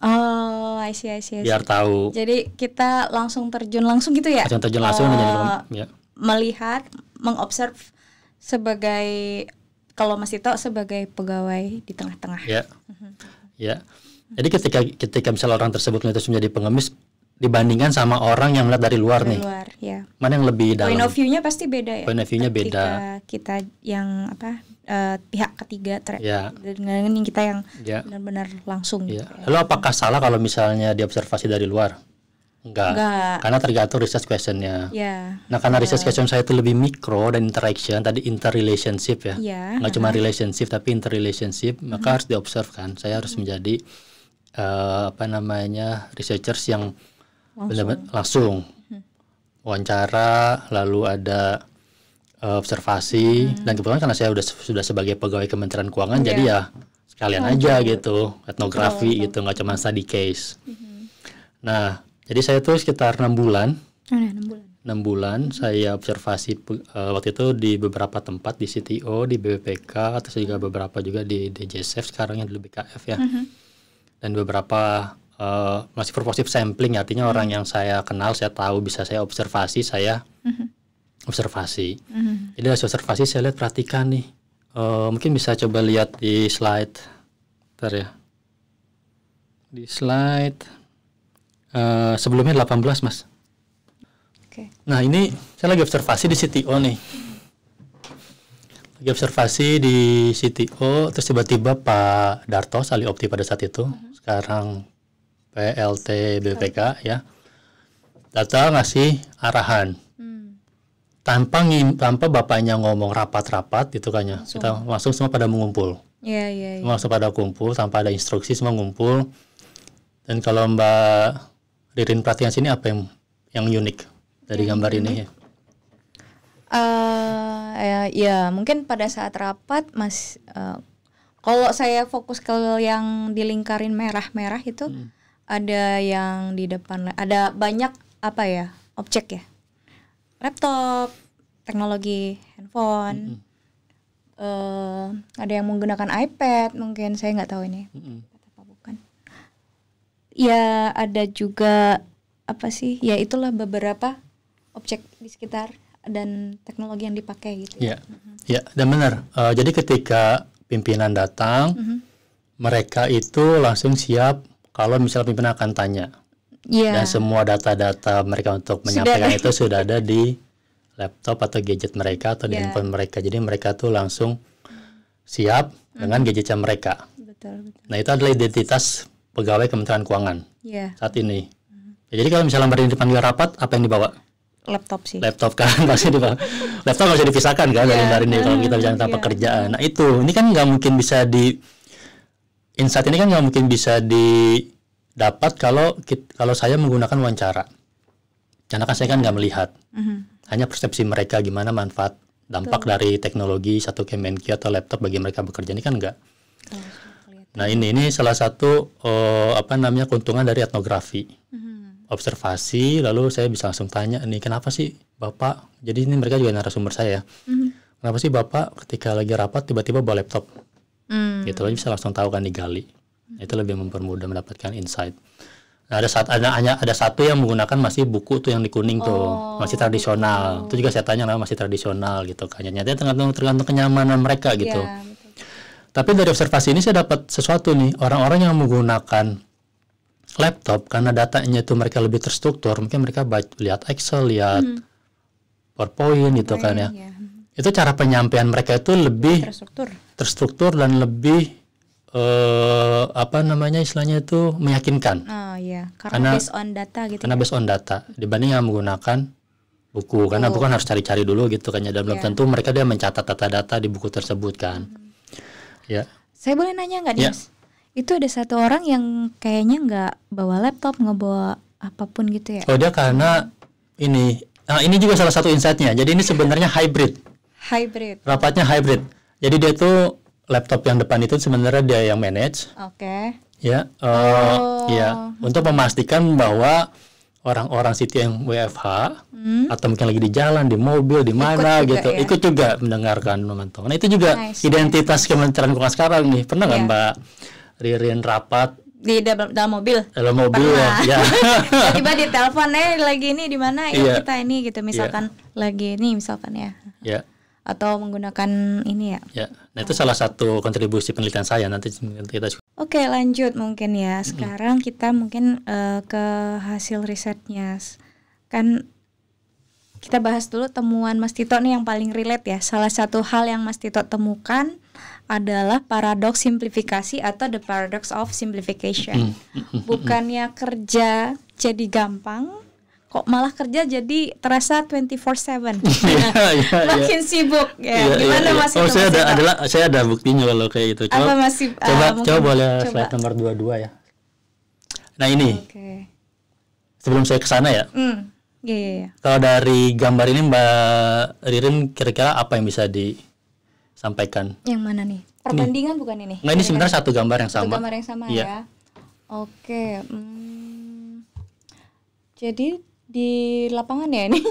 Oh, I see. Biar tahu. Jadi kita langsung terjun langsung gitu ya? Terjun langsung menjadi pengemis. Ya. Melihat, mengobserv sebagai, kalau Mas Tito sebagai pegawai di tengah-tengah. Ya. Ya. Jadi ketika misalnya orang tersebut menjadi pengemis, dibandingkan sama orang yang melihat dari luar nih. Mana yang lebih dalam? Point of view-nya pasti beda ya. Point of view-nya beda. Kita yang pihak ketiga dengan yang kita yang benar-benar langsung gitu. Lalu apakah salah kalau misalnya diobservasi dari luar? Enggak. Karena tergantung research question-nya. Nah, karena research question saya itu lebih mikro dan interaction, tadi interrelationship ya. Nggak cuma relationship tapi interrelationship, maka harus diobserve kan. Saya harus menjadi researchers yang langsung wawancara, lalu ada observasi, dan kebetulan karena saya sudah sebagai pegawai Kementerian Keuangan, jadi ya sekalian aja gitu, etnografi gitu, nggak cuma study case. Nah, jadi saya tuh sekitar 6 bulan. 6 bulan saya observasi waktu itu di beberapa tempat, di CTO, di BPK, atau juga beberapa juga di DJSF sekarang yang dulu BKF ya. Dan beberapa masih purposive sampling, artinya orang yang saya kenal, saya tahu, bisa saya observasi, observasi. Jadi hasil observasi saya lihat, perhatikan nih. Mungkin bisa coba lihat di slide. Bentar ya. Di slide sebelumnya 18, Mas. Nah ini saya lagi observasi di CTO nih. Lagi observasi di CTO, terus tiba-tiba Pak Darto Sali Opti pada saat itu, sekarang PLT BPK ya, datang ngasih arahan. Tanpa bapaknya ngomong rapat-rapat gitu kan ya, kita langsung semua pada mengumpul. Iya. Semua pada kumpul tanpa ada instruksi, semua ngumpul. Dan kalau Mbak Ririn perhatikan sini apa yang unik dari gambar ini ya? Ya mungkin pada saat rapat kalau saya fokus ke yang dilingkarin merah-merah itu ada yang di depan, ada banyak objek ya, laptop, teknologi handphone, ada yang menggunakan iPad, mungkin saya nggak tahu ini apa bukan. Ya ada juga ya itulah beberapa objek di sekitar dan teknologi yang dipakai gitu. Ya, dan benar. Jadi ketika pimpinan datang, mereka itu langsung siap kalau misalnya pimpinan akan tanya. Dan semua data-data mereka untuk menyampaikan itu sudah ada di laptop atau gadget mereka atau di handphone mereka. Jadi mereka tuh langsung siap dengan gadgetnya mereka. Betul. Nah itu adalah identitas pegawai Kementerian Keuangan saat ini. Jadi kalau misalnya Mbak dipanggil rapat, apa yang dibawa? Laptop sih. Laptop kan pasti dibawa. Laptop nggak bisa dipisahkan kan dari Mbak ini kalau kita bicara tentang pekerjaan. Nah itu, ini kan nggak mungkin bisa insight ini kan nggak mungkin bisa didapat kalau saya menggunakan wawancara. Karena kan saya kan nggak melihat. Hanya persepsi mereka gimana manfaat dampak dari teknologi satu Kemenkyu atau laptop bagi mereka bekerja ini kan enggak. Nah ini salah satu keuntungan dari etnografi. Observasi, lalu saya bisa langsung tanya nih, kenapa sih Bapak, jadi ini mereka juga narasumber saya, kenapa sih Bapak ketika lagi rapat tiba-tiba bawa laptop, gitu aja bisa langsung tahu kan digali. Itu lebih mempermudah mendapatkan insight. Nah ada satu yang menggunakan masih buku tuh yang di kuning tuh, masih tradisional, itu juga saya tanya lah masih tradisional gitu kan, nyatanya tergantung kenyamanan mereka gitu. Tapi dari observasi ini saya dapat sesuatu nih, orang-orang yang menggunakan laptop karena datanya itu mereka lebih terstruktur, mungkin mereka lihat Excel, lihat PowerPoint gitu kan ya. Itu cara penyampaian mereka itu lebih terstruktur dan lebih istilahnya itu meyakinkan. Karena based on data gitu. Karena based on data dibanding yang menggunakan buku, karena buku kan harus cari-cari dulu gitu kan ya, dan belum tentu mereka dia mencatat data-data di buku tersebut kan. Ya. Saya boleh nanya nggak, Dimas? Itu ada satu orang yang kayaknya nggak bawa laptop, nggak bawa apapun gitu ya? Oh dia karena ini juga salah satu insight-nya. Jadi ini sebenarnya hybrid. Rapatnya hybrid. Jadi dia tuh laptop yang depan itu sebenarnya dia yang manage. Oke. Ya, ya untuk memastikan bahwa orang-orang Siti yang WFH atau mungkin lagi di jalan, di mobil, di mana gitu, ikut juga mendengarkan memantau. Nah itu juga identitas Kementerian Keuangan sekarang nih. Pernah nggak Mbak Ririn rapat di dalam mobil? Dalam mobil ya. Tiba-tiba ditelepon lagi ini di mana ya kita ini gitu misalkan lagi ini misalkan ya. Ya. Atau menggunakan ini ya. Ya. Nah itu salah satu kontribusi penelitian saya nanti kita. Oke, lanjut mungkin ya. Sekarang kita mungkin ke hasil risetnya. Kan kita bahas dulu temuan Mas Tito nih yang paling relate ya. Salah satu hal yang Mas Tito temukan adalah paradoks simplifikasi atau the paradox of simplification. Bukannya kerja jadi gampang, kok malah kerja jadi terasa 24/7. Makin sibuk ya. Gimana Mas itu? Saya ada buktinya kalau kayak gitu. Coba boleh slide nomor 22 ya. Nah ini. Sebelum saya ke sana ya. Iya. Kalau dari gambar ini Mbak Ririn kira-kira apa yang bisa disampaikan? Yang mana nih? Perbandingan bukan ini? Nggak, ini sebenarnya satu gambar yang sama. Satu gambar yang sama ya. Oke. Jadi di lapangan ya ini.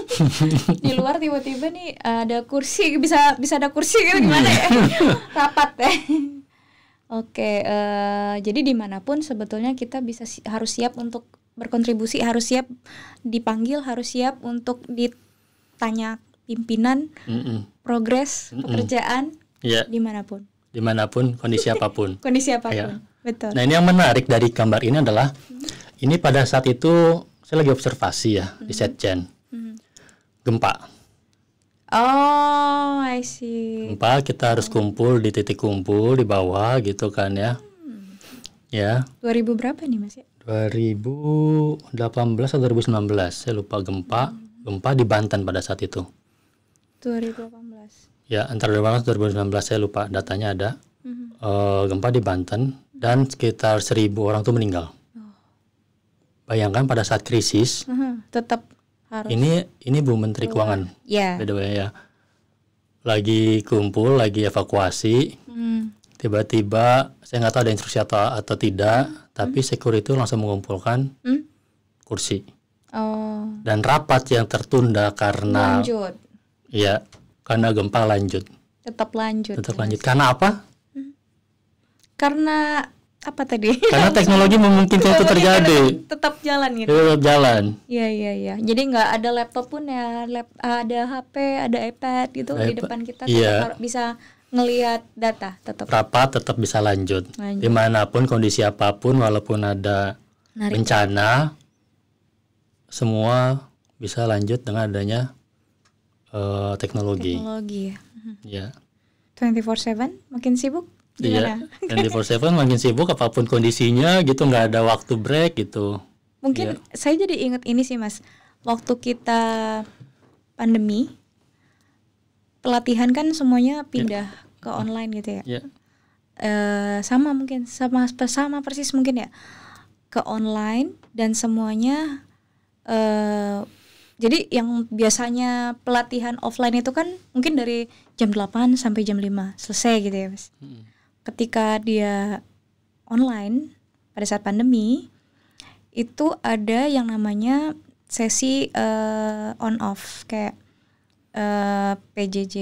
Di luar tiba-tiba nih ada kursi, bisa ada kursi gitu gimana ya? Rapat ya. Oke, jadi dimanapun sebetulnya kita harus siap untuk berkontribusi, harus siap dipanggil, harus siap untuk ditanya pimpinan, progres pekerjaan, dimanapun, kondisi apapun. Ya. Betul. Nah ini yang menarik dari gambar ini adalah ini pada saat itu saya lagi observasi ya di Setjen. gempa. Oh, I see. Gempa kita harus kumpul di titik kumpul di bawah gitu kan ya. Ya. 2000 berapa nih Mas ya? 2018 atau 2019, saya lupa. Gempa di Banten pada saat itu. 2018. Ya, antara 2018 atau 2019 saya lupa, datanya ada. Gempa di Banten dan sekitar 1000 orang tuh meninggal. Bayangkan pada saat krisis, Tetap harus. ini Bu Menteri Keuangan, by the way ya, lagi kumpul, lagi evakuasi, tiba-tiba saya nggak tahu ada instruksi atau tidak, tapi security langsung mengumpulkan kursi. Dan rapat yang tertunda karena lanjut. Ya, karena gempa lanjut. Tetap lanjut. Karena apa? Karena apa tadi? Karena teknologi memungkinkan itu terjadi. Tetap jalan gitu. Tetap jalan. Iya. Jadi nggak ada laptop pun ya, ada HP, ada iPad gitu di depan kita, tetap bisa ngelihat data. Rapat tetap bisa lanjut. Dimanapun kondisi apapun, walaupun ada bencana, semua bisa lanjut dengan adanya teknologi ya. 24/7 makin sibuk gimana? Iya, 24/7 makin sibuk apapun kondisinya gitu, nggak ada waktu break gitu. Mungkin saya jadi ingat ini sih Mas, waktu kita pandemi pelatihan kan semuanya pindah ke online gitu ya. Sama persis mungkin ya, ke online dan semuanya jadi yang biasanya pelatihan offline itu kan mungkin dari jam 8 sampai jam 5 selesai gitu ya Mas. Ketika dia online pada saat pandemi itu ada yang namanya sesi on off kayak PJJ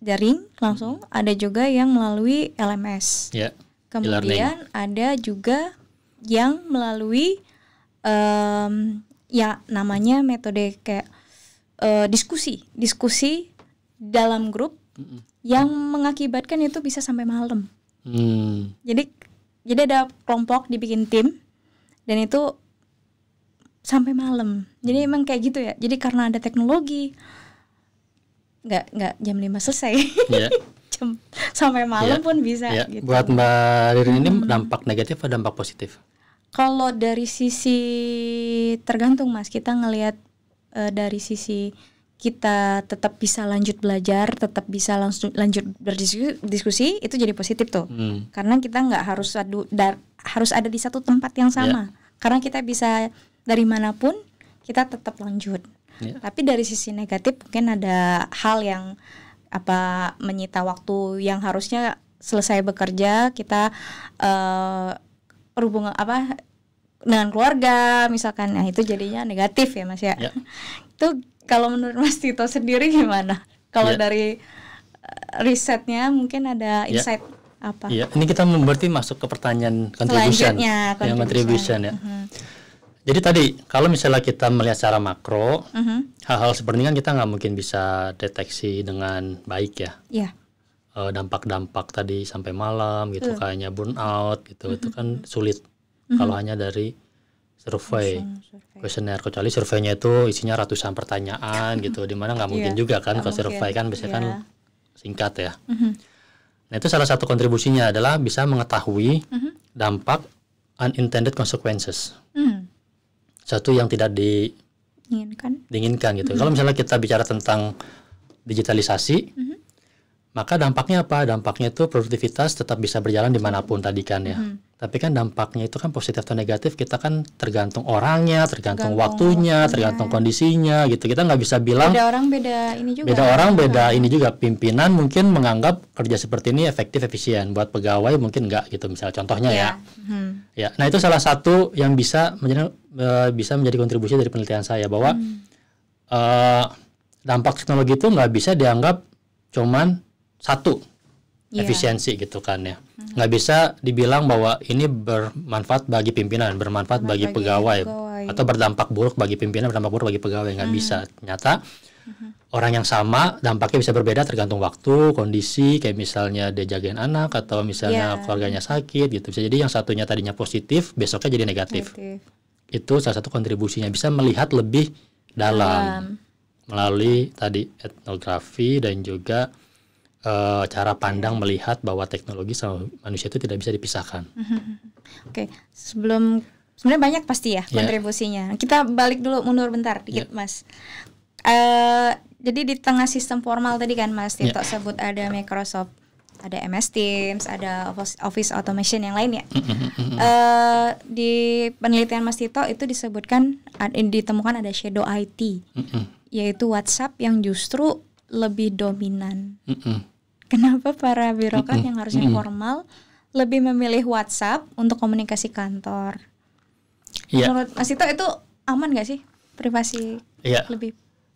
daring langsung, ada juga yang melalui LMS. Kemudian ada juga yang melalui ya namanya metode kayak diskusi dalam grup yang mengakibatkan itu bisa sampai malam. Jadi ada kelompok dibikin tim dan itu sampai malam. Jadi emang kayak gitu ya. Jadi karena ada teknologi nggak jam 5 selesai. Sampai malam pun bisa gitu. Buat Mbak Ririn ini dampak negatif atau dampak positif? Kalau dari sisi tergantung Mas, kita ngelihat dari sisi kita tetap bisa lanjut belajar, tetap bisa lanjut berdiskusi, itu jadi positif tuh. Karena kita nggak harus ada di satu tempat yang sama. Karena kita bisa dari manapun kita tetap lanjut. Tapi dari sisi negatif mungkin ada hal yang menyita waktu yang harusnya selesai bekerja, kita berhubungan dengan keluarga misalkan, nah itu jadinya negatif ya Mas ya. Itu kalau menurut Mas Tito sendiri gimana? Kalau dari risetnya mungkin ada insight apa? Ini kita berarti masuk ke pertanyaan contribution ya. Jadi tadi kalau misalnya kita melihat secara makro, hal-hal seperti ini kan kita nggak mungkin bisa deteksi dengan baik ya. Dampak-dampak tadi sampai malam gitu, kayaknya burnout gitu, itu kan sulit kalau hanya dari survei, kuesioner, kecuali surveinya itu isinya ratusan pertanyaan gitu, dimana nggak mungkin juga kan kalau survei kan biasanya kan singkat ya. Nah itu salah satu kontribusinya adalah bisa mengetahui dampak unintended consequences, satu yang tidak diinginkan gitu. Kalau misalnya kita bicara tentang digitalisasi, maka dampaknya apa? Dampaknya itu produktivitas tetap bisa berjalan dimanapun tadi kan ya. Tapi kan dampaknya itu kan positif atau negatif, kita kan tergantung orangnya, tergantung waktunya, tergantung kondisinya gitu. Kita nggak bisa bilang. Beda orang beda ini juga. Beda orang beda ini juga. Pimpinan mungkin menganggap kerja seperti ini efektif efisien, buat pegawai mungkin nggak gitu. Misalnya contohnya ya. Nah itu salah satu yang bisa menjadi kontribusi dari penelitian saya bahwa dampak teknologi itu nggak bisa dianggap cuman satu efisiensi gitu kan ya. Nggak bisa dibilang bahwa ini bermanfaat bagi pimpinan, bermanfaat bagi pegawai, atau berdampak buruk bagi pimpinan, berdampak buruk bagi pegawai. Nggak bisa. Ternyata orang yang sama dampaknya bisa berbeda tergantung waktu, kondisi, kayak misalnya dia jagain anak atau misalnya keluarganya sakit gitu. Bisa jadi yang satunya tadinya positif, besoknya jadi negatif. Itu salah satu kontribusinya, bisa melihat lebih dalam melalui tadi etnografi dan juga cara pandang melihat bahwa teknologi sama manusia itu tidak bisa dipisahkan. Oke, sebenarnya banyak pasti ya kontribusinya. Kita balik dulu, mundur bentar dikit Mas. Jadi di tengah sistem formal tadi kan Mas Tito sebut ada Microsoft, ada MS Teams, ada Office Automation yang lain ya. Di penelitian Mas Tito itu disebutkan ditemukan ada shadow IT, yaitu WhatsApp yang justru lebih dominan. Kenapa para birokrat yang harusnya formal lebih memilih WhatsApp untuk komunikasi kantor? Menurut Mas Tito itu aman nggak sih privasi lebih?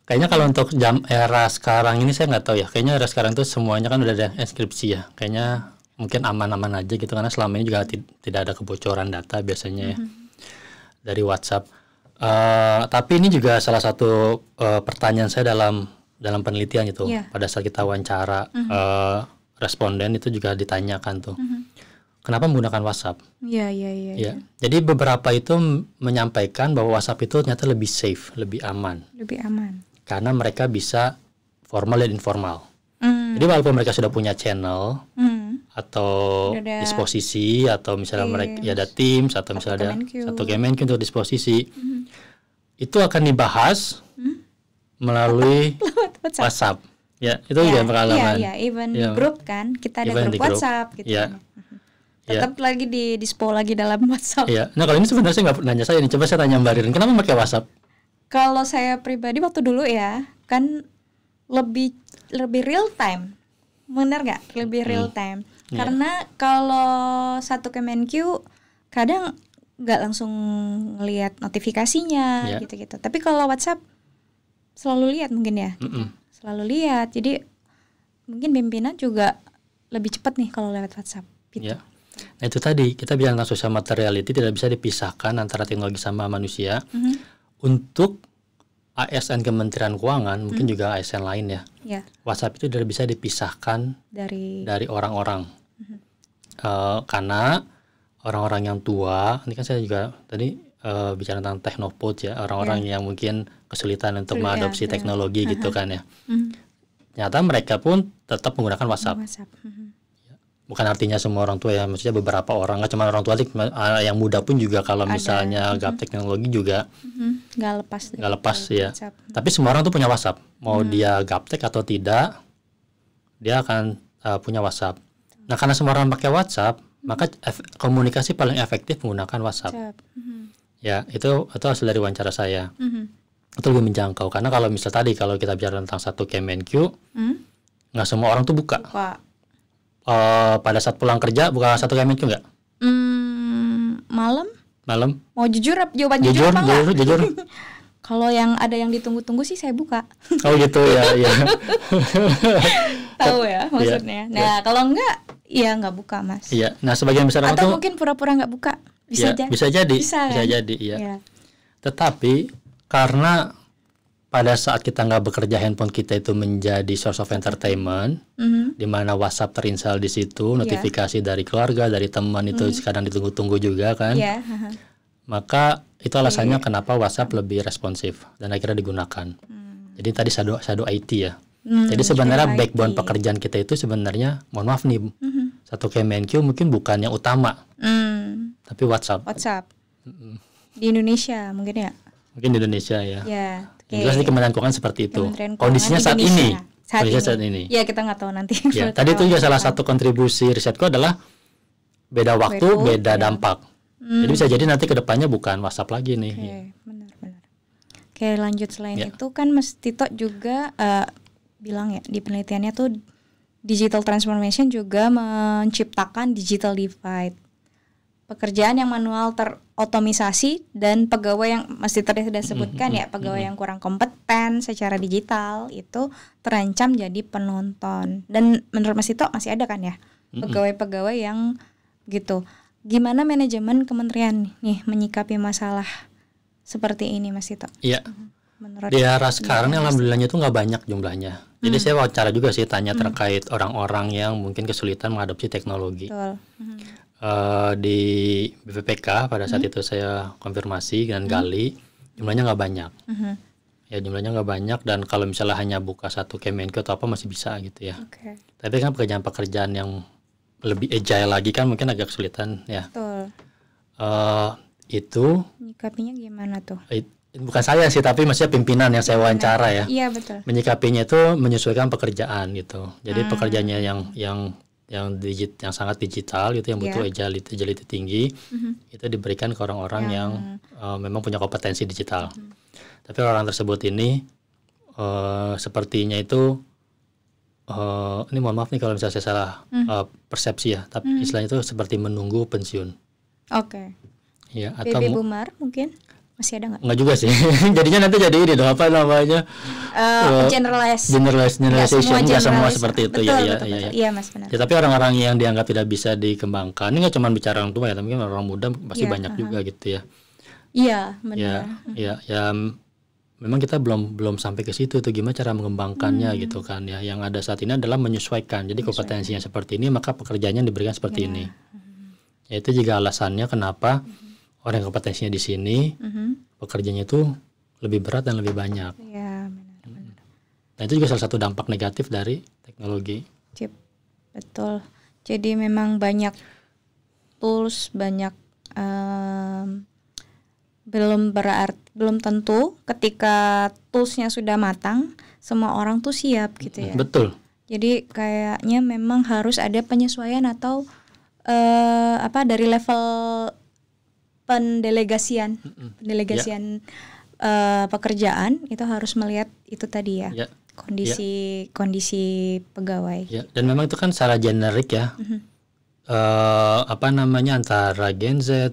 Kayaknya kalau untuk era sekarang ini saya nggak tahu ya. Kayaknya era sekarang itu semuanya kan udah ada enkripsi ya. Kayaknya mungkin aman-aman aja gitu karena selama ini juga tidak ada kebocoran data biasanya ya dari WhatsApp. Tapi ini juga salah satu pertanyaan saya dalam penelitian itu. Pada saat kita wawancara responden itu juga ditanyakan tuh. Kenapa menggunakan WhatsApp? Iya. Jadi beberapa itu menyampaikan bahwa WhatsApp itu ternyata lebih safe, lebih aman. Karena mereka bisa formal dan informal. Jadi walaupun mereka sudah punya channel atau disposisi atau misalnya mereka ada Teams atau misalnya ada satu Kemenq untuk disposisi, itu akan dibahas melalui WhatsApp. Ya, itu juga pengalaman. Even di grup kan, kita ada grup WhatsApp gitu. Tetap lagi di dispo lagi dalam WhatsApp. Nah kalau ini sebenarnya saya nggak nanya saya nih, coba saya tanya Mbak Ririn, kenapa pakai WhatsApp? Kalau saya pribadi waktu dulu ya, kan lebih real time, benar nggak? Lebih real time. Karena kalau satu Kemenq kadang nggak langsung ngelihat notifikasinya gitu-gitu. Tapi kalau WhatsApp selalu lihat mungkin ya, selalu lihat. Jadi mungkin pimpinan juga lebih cepat nih kalau lewat WhatsApp. Gitu. Nah itu tadi kita bilang tentang social materiality tidak bisa dipisahkan antara teknologi sama manusia. Untuk ASN Kementerian Keuangan mungkin juga ASN lain ya. WhatsApp itu tidak bisa dipisahkan dari orang-orang. Karena orang-orang yang tua, ini kan saya juga tadi bicara tentang teknopod ya, orang-orang yang mungkin kesulitan untuk mengadopsi teknologi gitu kan ya. Ternyata mereka pun tetap menggunakan WhatsApp. Bukan artinya semua orang tua ya, maksudnya beberapa orang, nggak cuma orang tua, yang muda pun juga kalau misalnya gap teknologi juga nggak lepas ya. Tapi semua orang tuh punya WhatsApp, mau dia gaptek atau tidak, dia akan punya WhatsApp. Nah karena semua orang pakai WhatsApp, maka komunikasi paling efektif menggunakan WhatsApp. Ya itu hasil dari wawancara saya. Itu lebih menjangkau karena kalau misal tadi kalau kita bicara tentang satu Kemenq, nggak semua orang tuh buka. Pada saat pulang kerja buka satu Kemenq nggak? Malam? Mau jujur jujur apa enggak? Jujur. Kalau yang ada yang ditunggu-tunggu sih saya buka. Oh gitu ya. Tahu ya maksudnya. Nah kalau enggak, ya nggak buka Mas. Iya. Nah sebagian besar orang atau mungkin pura-pura nggak buka. Bisa jadi. Bisa jadi. Iya. Tetapi karena pada saat kita nggak bekerja, handphone kita itu menjadi source of entertainment, di mana WhatsApp terinstall di situ, notifikasi dari keluarga, dari teman itu kadang ditunggu-tunggu juga kan. Maka itu alasannya kenapa WhatsApp lebih responsif dan akhirnya digunakan. Jadi tadi shadow IT ya. Jadi sebenarnya backbone pekerjaan kita itu sebenarnya, mohon maaf nih, satu Kemenq mungkin bukan yang utama, tapi WhatsApp. Di Indonesia mungkin ya. Mungkin di Indonesia ya. Jelas di Kementerian Keuangan seperti itu. Kondisinya saat ini. Ya kita nggak tahu nanti. Ya, tadi itu juga salah satu kontribusi risetku adalah beda waktu, beda dampak. Jadi bisa jadi nanti kedepannya bukan WhatsApp lagi nih. Benar. Oke, lanjut selain itu kan Mas Tito juga bilang ya di penelitiannya tuh digital transformation juga menciptakan digital divide. Pekerjaan yang manual terotomisasi dan pegawai yang masih tadi sudah sebutkan ya, pegawai yang kurang kompeten secara digital itu terancam jadi penonton. Dan menurut Mas Tito masih ada kan ya pegawai-pegawai yang gitu. Gimana manajemen kementerian nih menyikapi masalah seperti ini Mas Tito? Iya. Di era sekarang alhamdulillahnya itu nggak banyak jumlahnya. Jadi saya wawancara juga sih tanya terkait orang-orang yang mungkin kesulitan mengadopsi teknologi. Betul. Di BPPK pada saat itu saya konfirmasi dan gali, jumlahnya nggak banyak. Ya jumlahnya nggak banyak, dan kalau misalnya hanya buka satu Kemenq atau apa masih bisa gitu ya. Oke. Tapi kan pekerjaan-pekerjaan yang lebih agile lagi kan mungkin agak kesulitan ya. Betul. Itu Menyikapinya gimana tuh? bukan saya sih, tapi maksudnya pimpinan yang saya wawancara ya. Iya betul. Menyikapinya itu menyesuaikan pekerjaan gitu. Jadi pekerjaannya yang sangat digital gitu, yang butuh agility tinggi, itu diberikan ke orang-orang yang memang punya kompetensi digital. Tapi orang tersebut ini sepertinya itu ini mohon maaf nih kalau misalnya saya salah persepsi ya, tapi istilahnya itu seperti menunggu pensiun. Oke. Ya, atau Baby boomer mungkin masih ada nggak? Enggak juga sih. Jadinya nanti jadi ini dong, apa namanya? Generalization nggak semua seperti itu. Betul. Iya Mas, benar. Ya, tapi orang-orang yang dianggap tidak bisa dikembangkan, ini nggak cuma bicara orang tua ya, tapi orang muda pasti banyak juga gitu ya. Iya, benar. Ya, memang kita belum sampai ke situ tuh, gimana cara mengembangkannya gitu kan ya. Yang ada saat ini adalah menyesuaikan. Jadi kompetensinya seperti ini, maka pekerjaannya diberikan seperti ini. Ya, itu juga alasannya kenapa orang yang kompetensinya di sini, pekerjaannya itu lebih berat dan lebih banyak. Iya, benar. Nah, itu juga salah satu dampak negatif dari teknologi. Betul. Jadi memang banyak tools, banyak belum tentu ketika toolsnya sudah matang, semua orang tuh siap gitu ya. Betul. Jadi kayaknya memang harus ada penyesuaian atau dari level pendelegasian pekerjaan itu harus melihat itu tadi ya, kondisi pegawai. Ya, dan memang itu kan secara generik ya, antara Gen Z,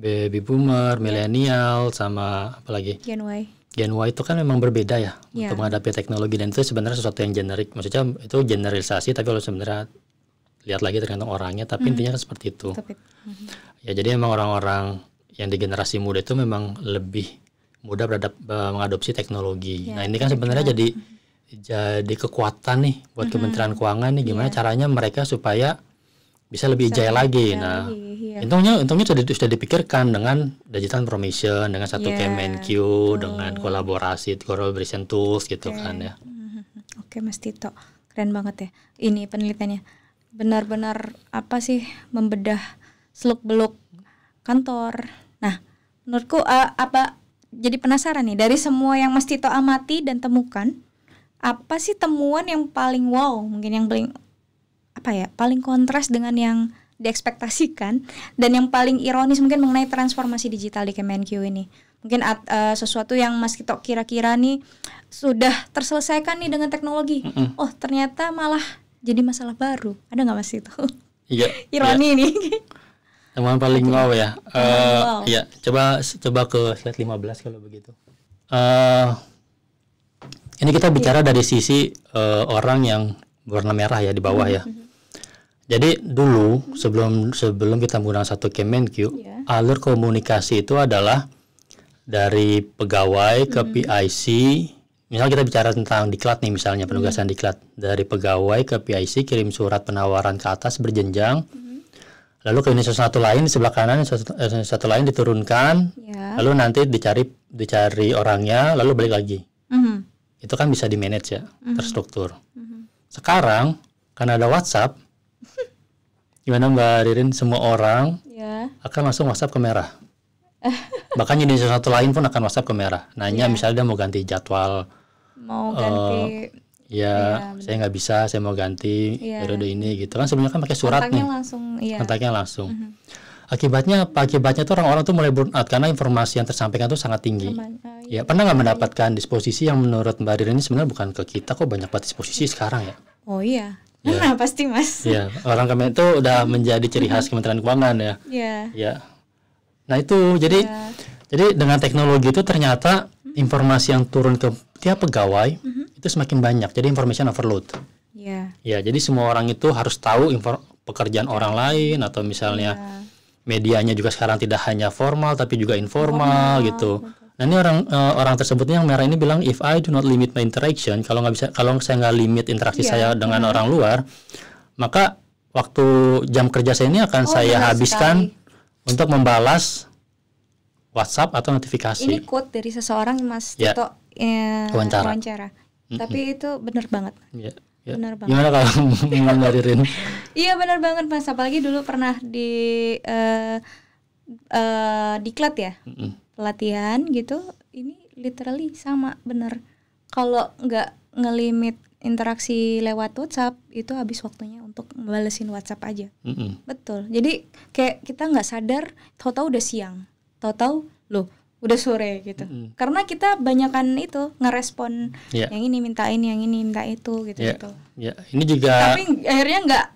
Baby Boomer, milenial, sama apalagi Gen Y itu kan memang berbeda ya untuk menghadapi teknologi, dan itu sebenarnya sesuatu yang generik. Maksudnya itu generalisasi, tapi kalau sebenarnya lihat lagi tergantung orangnya, tapi intinya kan seperti itu. Ya, jadi memang orang-orang yang di generasi muda itu memang lebih mudah mengadopsi teknologi. Nah, ini kan sebenarnya jadi kekuatan nih buat Kementerian Keuangan nih, gimana caranya mereka supaya bisa lebih agile lagi. Nah, untungnya sudah dipikirkan dengan digital transformation, dengan satu Kemenq, dengan collaboration tools gitu kan ya. Oke, Mas Tito, keren banget ya ini penelitiannya. Benar-benar membedah seluk-beluk kantor. Nah, menurutku jadi penasaran nih, dari semua yang Mas Tito amati dan temukan, apa sih temuan yang paling wow, mungkin yang paling kontras dengan yang diekspektasikan, dan yang paling ironis mungkin mengenai transformasi digital di Kemenq ini? Mungkin sesuatu yang Mas Tito kira-kira nih sudah terselesaikan nih dengan teknologi. Oh, ternyata malah jadi masalah baru. Ada nggak Mas Tito? Iya. Ironi nih. Temuan paling wow ya. Ya, coba ke slide 15 kalau begitu. Ini kita bicara dari sisi orang yang berwarna merah ya di bawah ya. Jadi dulu sebelum kita menggunakan satu Kemenq, alur komunikasi itu adalah dari pegawai ke PIC. Misal kita bicara tentang diklat nih, misalnya penugasan diklat, dari pegawai ke PIC kirim surat penawaran ke atas berjenjang. Lalu ke unit satu lain di sebelah kanan, satu lain diturunkan, lalu nanti dicari orangnya, lalu balik lagi. Itu kan bisa di manage ya, terstruktur. Sekarang karena ada WhatsApp, gimana Mbak Ririn, semua orang akan langsung WhatsApp ke merah. Bahkan unit satu lain pun akan WhatsApp ke merah. Nanya misalnya dia mau ganti jadwal, mau ganti. Saya nggak bisa, saya mau ganti periode ini gitu kan. Sebenarnya kan pakai surat nih. Kontaknya langsung. Akibatnya apa? Akibatnya tuh orang-orang tuh mulai burn out karena informasi yang tersampaikan tuh sangat tinggi. Ya, pernah nggak mendapatkan disposisi yang menurut Mbak Ririn ini sebenarnya bukan ke kita kok, banyak banget disposisi sekarang ya? Oh iya. Nah, pasti Mas. Iya, orang Kemenq itu udah menjadi ciri khas Kementerian Keuangan ya. Iya. Nah, itu jadi dengan teknologi itu ternyata informasi yang turun ke tiap pegawai itu semakin banyak, jadi information overload. Ya, jadi semua orang itu harus tahu pekerjaan orang lain, atau misalnya medianya juga sekarang tidak hanya formal tapi juga informal gitu. Nah, ini orang tersebutnya yang merah ini bilang, if I do not limit my interaction, kalau saya nggak limit interaksi saya dengan orang luar, maka waktu jam kerja saya ini akan saya habiskan untuk membalas WhatsApp atau notifikasi. Ini quote dari seseorang Mas Tito wawancara. Tapi itu benar banget. Ya. Benar banget. Gimana kalau ngelirin? Iya benar banget Mas, apalagi dulu pernah di diklat ya, pelatihan gitu. Ini literally sama bener. Kalau nggak ngelimit interaksi lewat WhatsApp, itu habis waktunya untuk ngebalesin WhatsApp aja. Betul. Jadi kayak kita nggak sadar, tahu-tahu udah siang, tahu-tahu loh udah sore gitu. Karena kita banyakan itu ngerespon yang ini minta ini, yang ini minta itu gitu. Ya, ini juga. Tapi akhirnya nggak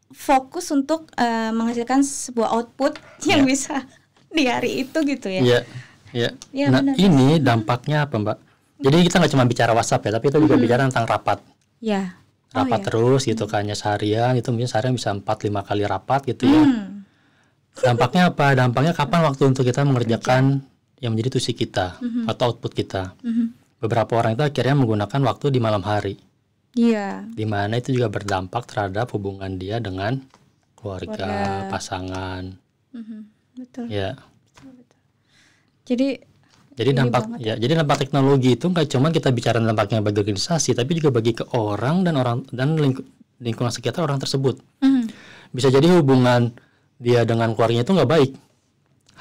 fokus untuk menghasilkan sebuah output yang bisa di hari itu gitu ya. Iya. Nah, benar, ini dampaknya apa, Mbak? Jadi kita nggak cuma bicara WhatsApp ya, tapi kita juga bicara tentang rapat. Ya. Rapat terus gitu kan ya, seharian itu mungkin seharian bisa 4-5 kali rapat gitu ya. Dampaknya apa? Dampaknya kapan waktu untuk kita mengerjakan yang menjadi tusi kita atau output kita. Beberapa orang itu akhirnya menggunakan waktu di malam hari. Iya. Di mana itu juga berdampak terhadap hubungan dia dengan keluarga. Pasangan. Betul. Ya. Jadi dampak teknologi itu nggak cuma kita bicara dampaknya bagi organisasi, tapi juga bagi ke orang dan lingkungan sekitar orang tersebut. Bisa jadi hubungan dia dengan keluarganya itu nggak baik,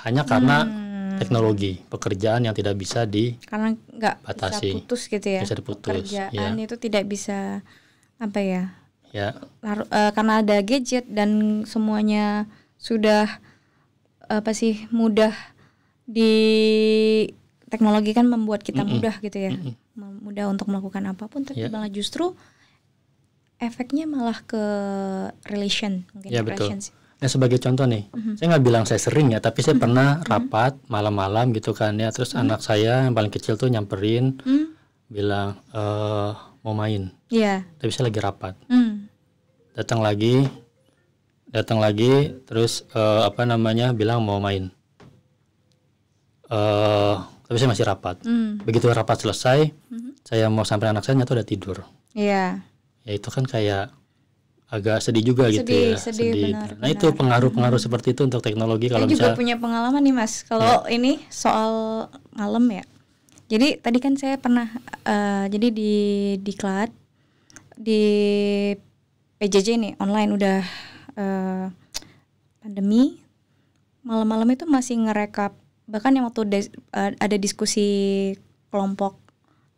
hanya karena teknologi, pekerjaan yang tidak bisa karena nggak bisa putus gitu ya. Bisa diputus. Pekerjaan itu tidak bisa apa ya? Karena ada gadget dan semuanya sudah mudah di teknologi kan membuat kita mudah gitu ya, mudah untuk melakukan apapun, tapi malah justru efeknya malah ke relation mungkin. Betul. Nah sebagai contoh nih, saya nggak bilang saya sering ya, tapi saya pernah rapat malam-malam gitu kan ya, terus anak saya yang paling kecil tuh nyamperin, bilang mau main, tapi saya lagi rapat, datang lagi, terus bilang mau main, tapi saya masih rapat. Begitu rapat selesai, saya mau sampai anak saya nyata udah tidur. Ya itu kan kayak agak sedih juga gitu ya. Sedih. Nah itu pengaruh-pengaruh seperti itu untuk teknologi. Kalau saya juga punya pengalaman nih Mas. Kalau ini soal malam ya. Jadi tadi kan saya pernah jadi di diklat di PJJ nih online udah pandemi. Malam-malam itu masih ngerekap. Bahkan yang waktu ada diskusi kelompok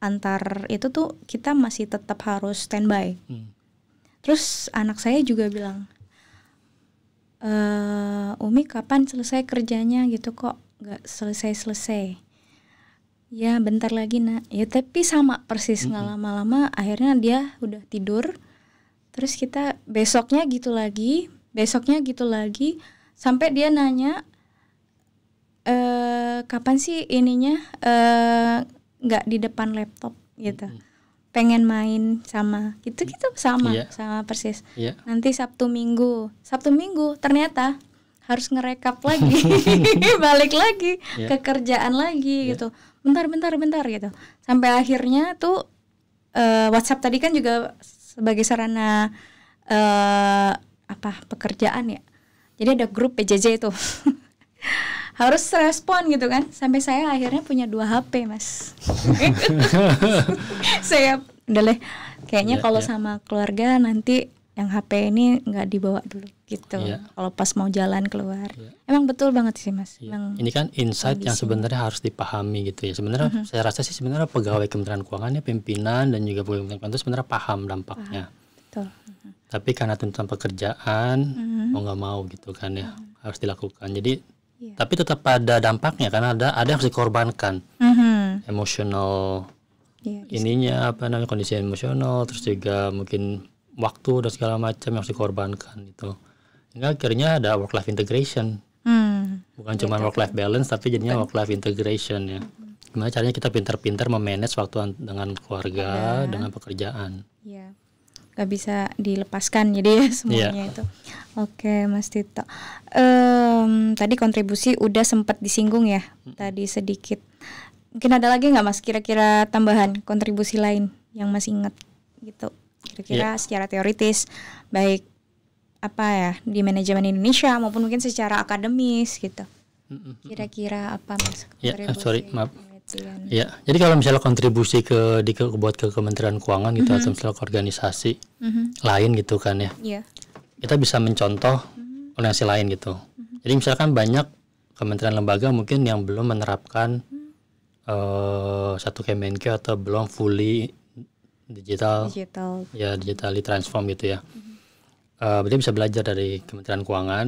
antar itu tuh kita masih tetap harus standby. Terus anak saya juga bilang, Umi kapan selesai kerjanya gitu, kok nggak selesai. Ya bentar lagi nak. Ya tapi sama persis, nggak lama-lama akhirnya dia udah tidur. Terus kita besoknya gitu lagi, sampai dia nanya, kapan sih ininya nggak di depan laptop gitu. Pengen main sama gitu sama persis. Nanti Sabtu Minggu ternyata harus ngerekap lagi balik lagi ke kerjaan lagi gitu, bentar gitu, sampai akhirnya tuh WhatsApp tadi kan juga sebagai sarana pekerjaan ya, jadi ada grup PJJ itu harus respon gitu kan, sampai saya akhirnya punya 2 HP Mas. Saya udah deh kayaknya kalau sama keluarga nanti yang HP ini nggak dibawa dulu gitu. Kalau pas mau jalan keluar. Emang betul banget sih Mas. Ini kan insight yang sebenarnya harus dipahami gitu ya. Sebenarnya saya rasa sih sebenarnya pegawai Kementerian Keuangan ya, pimpinan dan juga pegawai Kementerian Keuangan itu sebenarnya paham dampaknya. Betul. Tapi karena tuntutan pekerjaan mau nggak mau gitu kan ya harus dilakukan. Jadi tapi tetap ada dampaknya karena ada yang harus dikorbankan, emosional, kondisi emosional, terus juga mungkin waktu dan segala macam yang harus dikorbankan gitu. Hingga akhirnya ada work life integration, bukan cuma work life balance tapi jadinya work life integration ya. Gimana caranya kita pintar-pintar memanage waktu dengan keluarga, dengan pekerjaan. Gak bisa dilepaskan jadi semuanya itu. Oke Mas Tito, tadi kontribusi udah sempat disinggung ya tadi sedikit. Mungkin ada lagi nggak Mas kira-kira tambahan kontribusi lain yang masih ingat gitu, kira-kira secara teoritis baik di manajemen Indonesia maupun mungkin secara akademis gitu. Kira-kira apa Mas? Sorry maaf, Ya, jadi kalau misalnya kontribusi buat ke Kementerian Keuangan gitu atau misalnya ke organisasi lain gitu kan ya, kita bisa mencontoh organisasi lain gitu. Jadi misalkan banyak kementerian lembaga mungkin yang belum menerapkan satu Kemenkeu atau belum fully digital. Ya, digitally transform gitu ya. Dia bisa belajar dari Kementerian Keuangan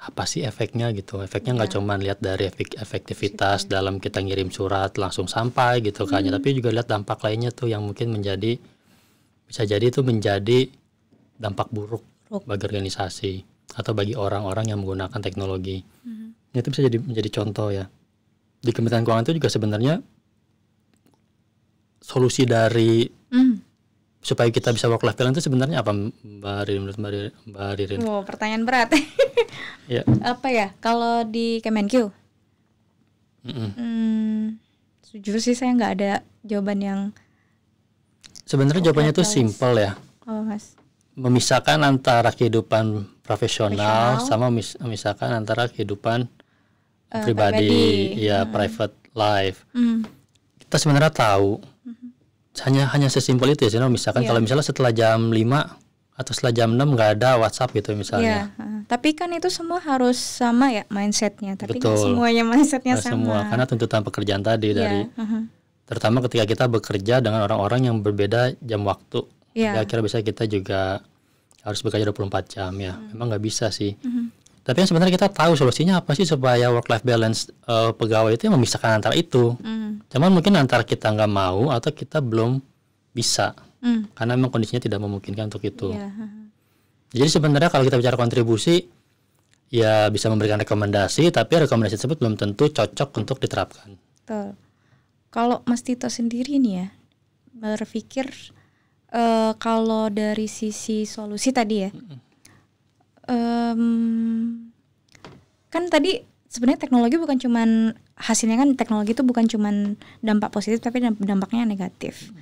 apa sih efeknya gitu. Efeknya nggak cuma lihat dari efektivitas dalam kita ngirim surat langsung sampai gitu kan, tapi juga lihat dampak lainnya tuh yang mungkin bisa jadi itu menjadi dampak buruk bagi organisasi atau bagi orang-orang yang menggunakan teknologi. Itu bisa menjadi contoh ya. Di Kementerian Keuangan itu juga sebenarnya solusi dari supaya kita bisa work life balance itu sebenarnya apa, menurut Mbak Ririn? Wow, pertanyaan berat. Ya. Apa ya kalau di Kemenkeu? Jujur sih saya nggak ada jawaban yang. Sebenarnya jawabannya itu simple ya. Mas. Memisahkan antara kehidupan profesional sama memisahkan antara kehidupan pribadi, ya private life. Kita sebenarnya tahu. Hanya sesimpel itu ya, misalkan kalau misalnya setelah jam 5 atau setelah jam 6 nggak ada WhatsApp gitu misalnya. Tapi kan itu semua harus sama ya mindsetnya, tapi Betul. Gak semuanya mindsetnya Gak sama. Semua, karena tuntutan pekerjaan tadi dari terutama ketika kita bekerja dengan orang-orang yang berbeda jam waktu. Ya akhirnya bisa kita juga harus bekerja 24 jam ya. Memang nggak bisa sih. Tapi yang sebenarnya kita tahu solusinya apa sih supaya work life balance pegawai itu yang memisahkan antara itu. Cuman mungkin antara kita nggak mau atau kita belum bisa. Karena memang kondisinya tidak memungkinkan untuk itu. Jadi sebenarnya kalau kita bicara kontribusi ya bisa memberikan rekomendasi, tapi rekomendasi tersebut belum tentu cocok untuk diterapkan. Betul. Kalau Mas Tito sendiri nih ya berpikir kalau dari sisi solusi tadi ya. Kan tadi sebenarnya teknologi bukan cuman hasilnya, kan teknologi itu bukan cuman dampak positif tapi dampaknya negatif.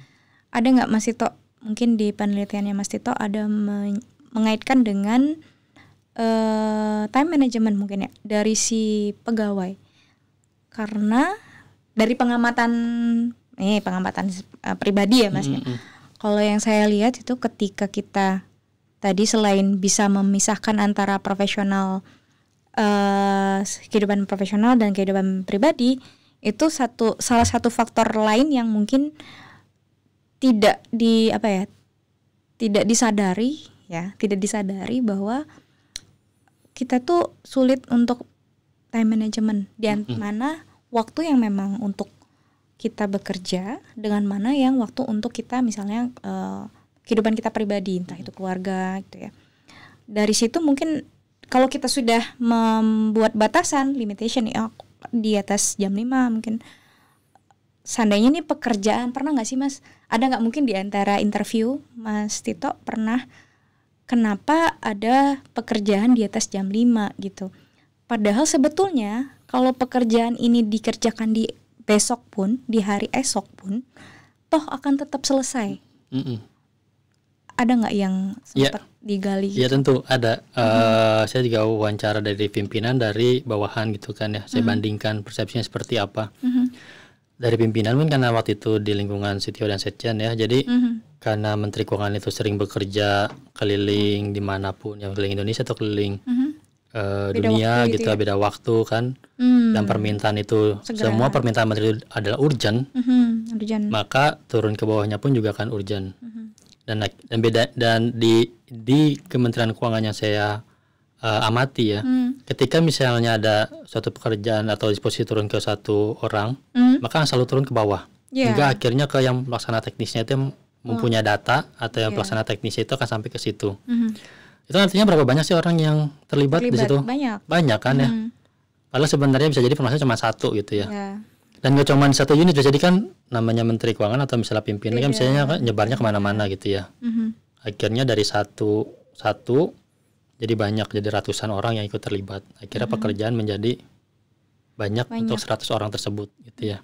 Ada nggak Mas Tito, mungkin di penelitiannya Mas Tito ada mengaitkan dengan time management mungkin ya dari si pegawai, karena dari pengamatan pribadi ya Mas ya. Kalau yang saya lihat itu ketika kita tadi selain bisa memisahkan antara kehidupan profesional dan kehidupan pribadi, itu salah satu faktor lain yang mungkin tidak disadari bahwa kita tuh sulit untuk time management, di mana waktu yang memang untuk kita bekerja dengan mana yang waktu untuk kita misalnya kehidupan kita pribadi, entah itu keluarga gitu ya. Dari situ mungkin kalau kita sudah membuat batasan limitation di atas jam 5 mungkin, seandainya nih pekerjaan, pernah nggak sih Mas, ada nggak mungkin di antara interview Mas Tito pernah kenapa ada pekerjaan di atas jam 5 gitu, padahal sebetulnya kalau pekerjaan ini dikerjakan di besok pun, di hari esok pun toh akan tetap selesai. Ada nggak yang sempat digali? Ya tentu ada. Saya juga wawancara dari pimpinan dari bawahan gitu kan ya. Saya bandingkan persepsinya seperti apa. Dari pimpinan kan karena waktu itu di lingkungan CTO dan Setjen ya. Jadi karena Menteri Keuangan itu sering bekerja keliling dimanapun, yang keliling Indonesia atau keliling dunia gitu ya, beda waktu kan. Dan permintaan itu semua permintaan Menteri itu adalah urgent. Maka turun ke bawahnya pun juga kan urgent. Dan di Kementerian Keuangan yang saya amati ya, ketika misalnya ada suatu pekerjaan atau disposisi turun ke satu orang, maka selalu turun ke bawah, hingga akhirnya ke yang pelaksana teknisnya itu yang mempunyai data atau yang pelaksana teknisnya itu akan sampai ke situ. Itu artinya berapa banyak sih orang yang terlibat di situ? Banyak kan ya. Padahal sebenarnya bisa jadi informasinya cuma satu gitu ya. Dan gak cuma satu unit, jadi kan namanya Menteri Keuangan atau misalnya pimpinan kan misalnya kan nyebarnya kemana-mana gitu ya. Akhirnya dari satu jadi banyak, jadi ratusan orang yang ikut terlibat. Akhirnya pekerjaan menjadi banyak untuk 100 orang tersebut gitu ya.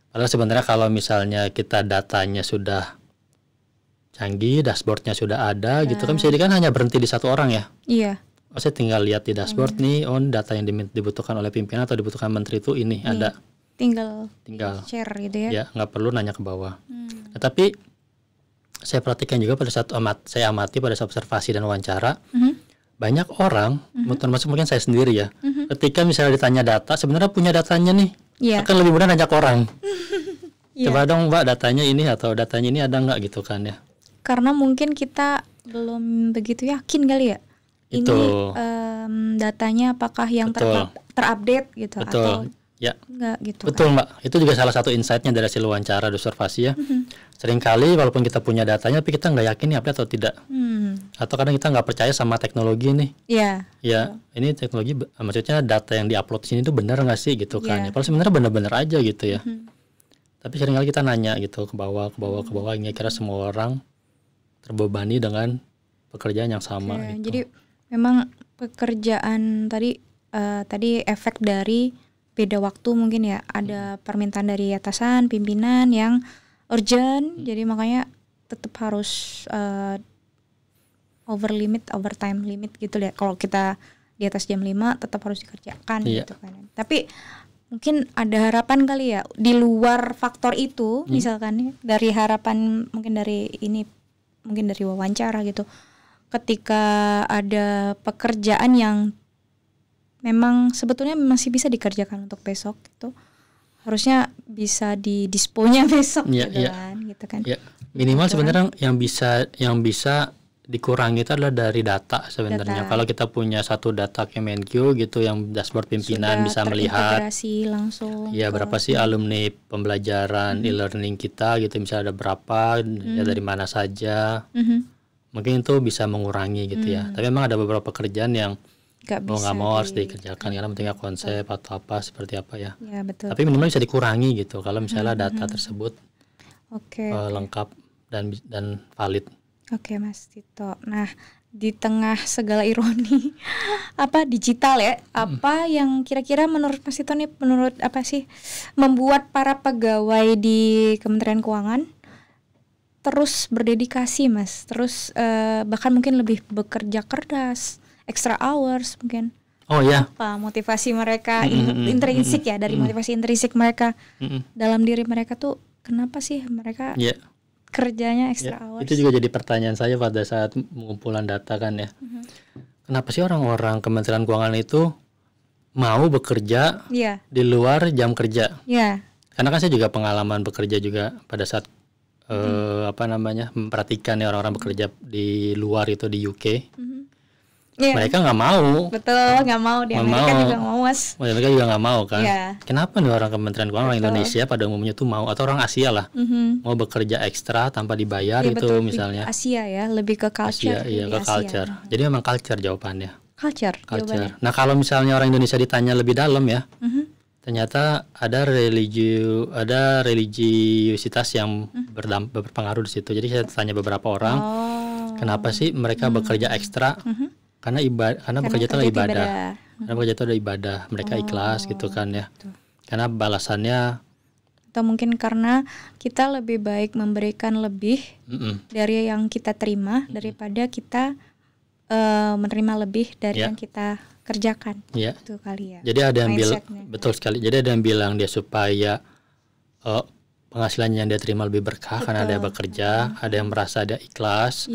Padahal sebenarnya kalau misalnya kita datanya sudah canggih, dashboardnya sudah ada gitu kan, bisa jadi kan hanya berhenti di satu orang ya. Iya. Saya tinggal lihat di dashboard nih, data yang dibutuhkan oleh pimpinan atau dibutuhkan menteri itu ini ada. tinggal tinggal share gitu ya. ya, nggak perlu nanya ke bawah. Nah, tapi saya perhatikan juga pada saat saya amati pada saat observasi dan wawancara, banyak orang, termasuk mungkin saya sendiri ya, ketika misalnya ditanya data, sebenarnya punya datanya nih, akan lebih mudah nanya ke orang. Coba dong Mbak datanya ini atau datanya ini ada nggak gitu kan ya? Karena mungkin kita belum begitu yakin kali ya. Itu. Ini datanya apakah yang terupdate gitu atau ya enggak gitu. Betul Mbak, itu juga salah satu insight-nya dari hasil wawancara observasi ya. Seringkali walaupun kita punya datanya tapi kita nggak yakin nih update atau tidak. Atau kadang kita nggak percaya sama teknologi nih. Ya, ini teknologi maksudnya data yang diupload di sini itu benar nggak sih gitu kan. Padahal sebenarnya benar-benar aja gitu ya. Tapi seringkali kita nanya gitu ke bawah hingga kira semua orang terbebani dengan pekerjaan yang sama gitu. Jadi memang pekerjaan tadi efek dari beda waktu mungkin ya, ada permintaan dari atasan, pimpinan yang urgent, jadi makanya tetap harus overtime limit gitu ya. Kalau kita di atas jam 5 tetap harus dikerjakan gitu kan. Tapi mungkin ada harapan kali ya di luar faktor itu, misalkan dari harapan mungkin dari wawancara gitu. Ketika ada pekerjaan yang memang sebetulnya masih bisa dikerjakan untuk besok itu, harusnya bisa disponya besok gitu kan. Ya, minimal sebenarnya yang bisa dikurangi itu adalah dari data sebenarnya. Kalau kita punya satu data Kemenkyu gitu yang dashboard pimpinan sudah bisa melihat langsung. Ya, berapa sih alumni pembelajaran e-learning kita gitu, misalnya ada berapa, ya dari mana saja. Mungkin itu bisa mengurangi gitu ya. Tapi memang ada beberapa pekerjaan yang mau nggak mau harus dikerjakan karena pentingnya konsep atau apa seperti apa ya. Ya betul. Tapi minimal bisa dikurangi gitu kalau misalnya data tersebut lengkap dan valid. Oke Mas Tito. Nah, di tengah segala ironi digital ya, apa yang kira-kira menurut Mas Tito nih, apa sih membuat para pegawai di Kementerian Keuangan terus berdedikasi Mas, terus bahkan mungkin lebih bekerja keras, extra hours mungkin. Apa motivasi mereka intrinsik ya, dari motivasi intrinsik mereka dalam diri mereka tuh, kenapa sih mereka kerjanya extra hours? Itu juga jadi pertanyaan saya pada saat pengumpulan data kan ya. Kenapa sih orang-orang Kementerian Keuangan itu mau bekerja di luar jam kerja? Karena kan saya juga pengalaman bekerja juga pada saat memperhatikan ya orang-orang bekerja di luar itu di UK. Mereka nggak mau. Betul, nggak mau. Di Amerika juga nggak mau Mas. Mereka juga nggak mau kan. Kenapa nih orang Kementerian Keuangan, orang Indonesia pada umumnya tuh mau, atau orang Asia lah mau bekerja ekstra tanpa dibayar itu misalnya. Asia ya, lebih ke culture. Ke culture. Jadi memang culture jawabannya. Culture. Nah kalau misalnya orang Indonesia ditanya lebih dalam ya, ternyata ada religiusitas yang berpengaruh di situ. Jadi saya tanya beberapa orang, kenapa sih mereka bekerja ekstra? Karena bekerja itu adalah ibadah. Karena bekerja itu adalah ibadah. Mereka ikhlas gitu kan ya. Karena balasannya, atau mungkin karena kita lebih baik memberikan lebih dari yang kita terima daripada kita menerima lebih dari yang kita kerjakan. Itu kali ya. Jadi ada yang bilang, betul sekali. Jadi ada yang bilang dia supaya penghasilannya yang dia terima lebih berkah karena dia bekerja. Ada yang merasa dia ikhlas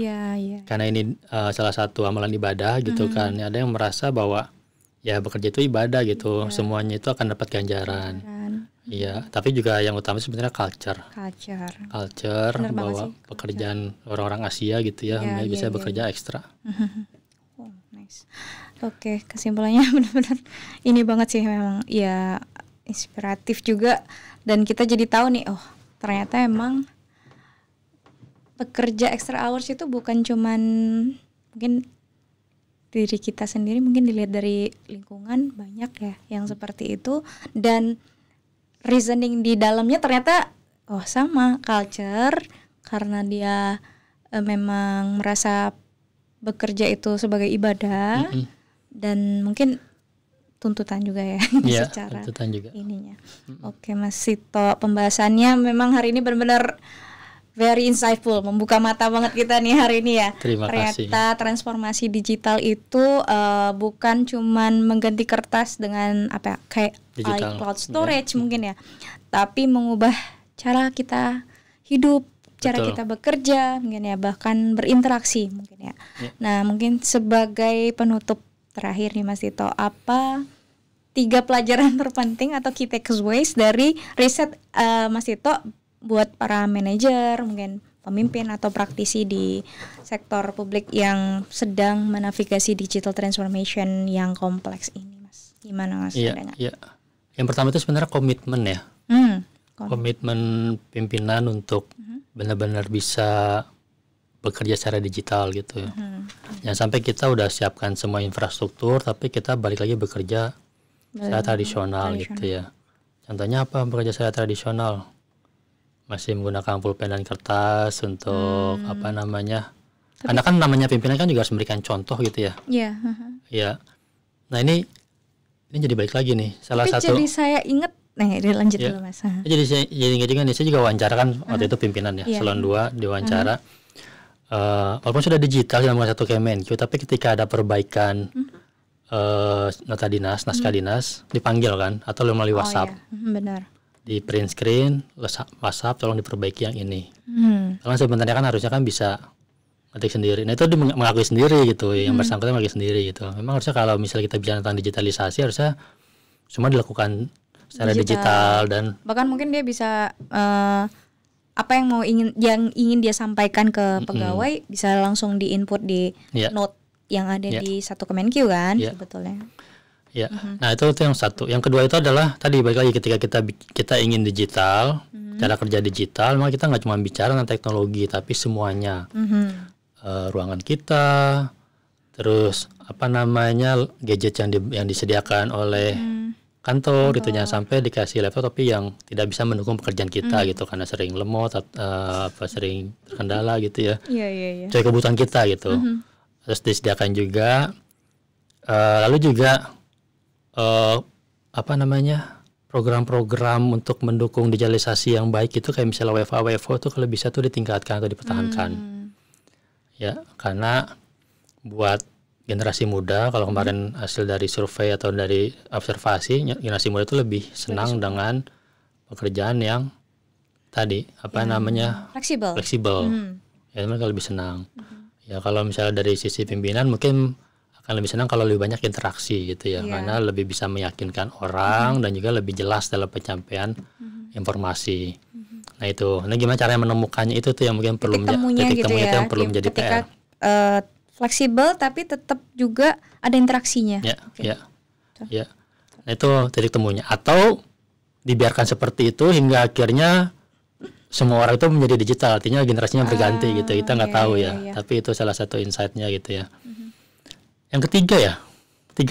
karena ini salah satu amalan ibadah gitu kan. Ada yang merasa bahwa ya bekerja itu ibadah gitu, semuanya itu akan dapat ganjaran. Tapi juga yang utama sebenarnya culture bahwa pekerjaan orang-orang Asia gitu ya, bisa bekerja ekstra. Nice. Oke, kesimpulannya benar-benar ini banget sih, memang ya inspiratif juga, dan kita jadi tahu nih, ternyata emang bekerja extra hours itu bukan cuman mungkin diri kita sendiri, mungkin dilihat dari lingkungan banyak ya yang seperti itu, dan reasoning di dalamnya ternyata sama culture, karena dia memang merasa bekerja itu sebagai ibadah dan mungkin tuntutan juga ya secara tuntutan juga. Ininya. Oke Mas Tito, pembahasannya memang hari ini benar-benar very insightful, membuka mata banget kita nih hari ini ya. Terima kasih. Ternyata transformasi digital itu bukan cuman mengganti kertas dengan apa ya, kayak Digital. iCloud storage mungkin ya, tapi mengubah cara kita hidup, cara Betul. kita bekerja mungkin ya, bahkan berinteraksi mungkin ya. Nah, mungkin sebagai penutup terakhir nih Mas Tito, apa 3 pelajaran terpenting atau key takeaways dari riset Mas Tito buat para manajer, mungkin pemimpin atau praktisi di sektor publik yang sedang menavigasi digital transformation yang kompleks ini, Mas? Gimana Mas? Iya, iya. Yang pertama itu sebenarnya komitmen ya. Komitmen pimpinan untuk benar-benar bisa bekerja secara digital gitu ya. Jangan sampai kita udah siapkan semua infrastruktur tapi kita balik lagi bekerja secara tradisional gitu ya. Contohnya apa bekerja secara tradisional? Masih menggunakan pulpen dan kertas untuk apa namanya? Karena kan namanya pimpinan kan juga harus memberikan contoh gitu ya. Iya. Iya. Nah ini jadi balik lagi nih. Salah Tapi satu. jadi saya ingat, lanjut dulu Mas. Jadi ingat juga nih, saya juga wawancara kan waktu itu pimpinan ya, Salon 2 diwawancara. Walaupun sudah digital dalam satu Kemenq, tapi ketika ada perbaikan nota dinas, naskah dinas, dipanggil kan, atau melalui WhatsApp. Benar. Di print screen, WhatsApp, tolong diperbaiki yang ini. Karena sebenarnya kan harusnya kan bisa ngetik sendiri. Nah itu mengakui sendiri gitu, yang bersangkutan mengakui sendiri gitu. Memang harusnya kalau misalnya kita bicara tentang digitalisasi, harusnya semua dilakukan secara digital dan bahkan mungkin dia bisa apa yang ingin dia sampaikan ke pegawai bisa langsung diinput di note yang ada di satu Kemenq kan sebetulnya. Ya. Nah itu yang satu. Yang kedua itu adalah tadi balik lagi ketika kita ingin digital, cara kerja digital, maka kita nggak cuma bicara tentang teknologi tapi semuanya. Ruangan kita, terus apa namanya gadget yang disediakan oleh kantor gitu, jangan sampai dikasih laptop tapi yang tidak bisa mendukung pekerjaan kita gitu karena sering lemot sering terkendala gitu ya. Iya. Jadi kebutuhan kita gitu. Terus disediakan juga lalu juga apa namanya program-program untuk mendukung digitalisasi yang baik itu kayak misalnya WFO itu kalau bisa tuh ditingkatkan atau dipertahankan. Ya, karena buat generasi muda, kalau kemarin hasil dari survei atau dari observasi, generasi muda itu lebih senang dengan pekerjaan yang tadi apa namanya fleksibel. Ya mereka lebih senang. Ya kalau misalnya dari sisi pimpinan mungkin akan lebih senang kalau lebih banyak interaksi gitu ya, karena lebih bisa meyakinkan orang dan juga lebih jelas dalam penyampaian informasi. Nah itu, gimana caranya menemukannya itu tuh yang mungkin perlu titik temunya itu yang perlu menjadi PR. Fleksibel tapi tetap juga ada interaksinya. Ya. Nah itu titik temunya. Atau dibiarkan seperti itu hingga akhirnya semua orang itu menjadi digital, artinya generasinya berganti gitu. Kita nggak tahu ya. Tapi itu salah satu insight-nya gitu ya. Yang ketiga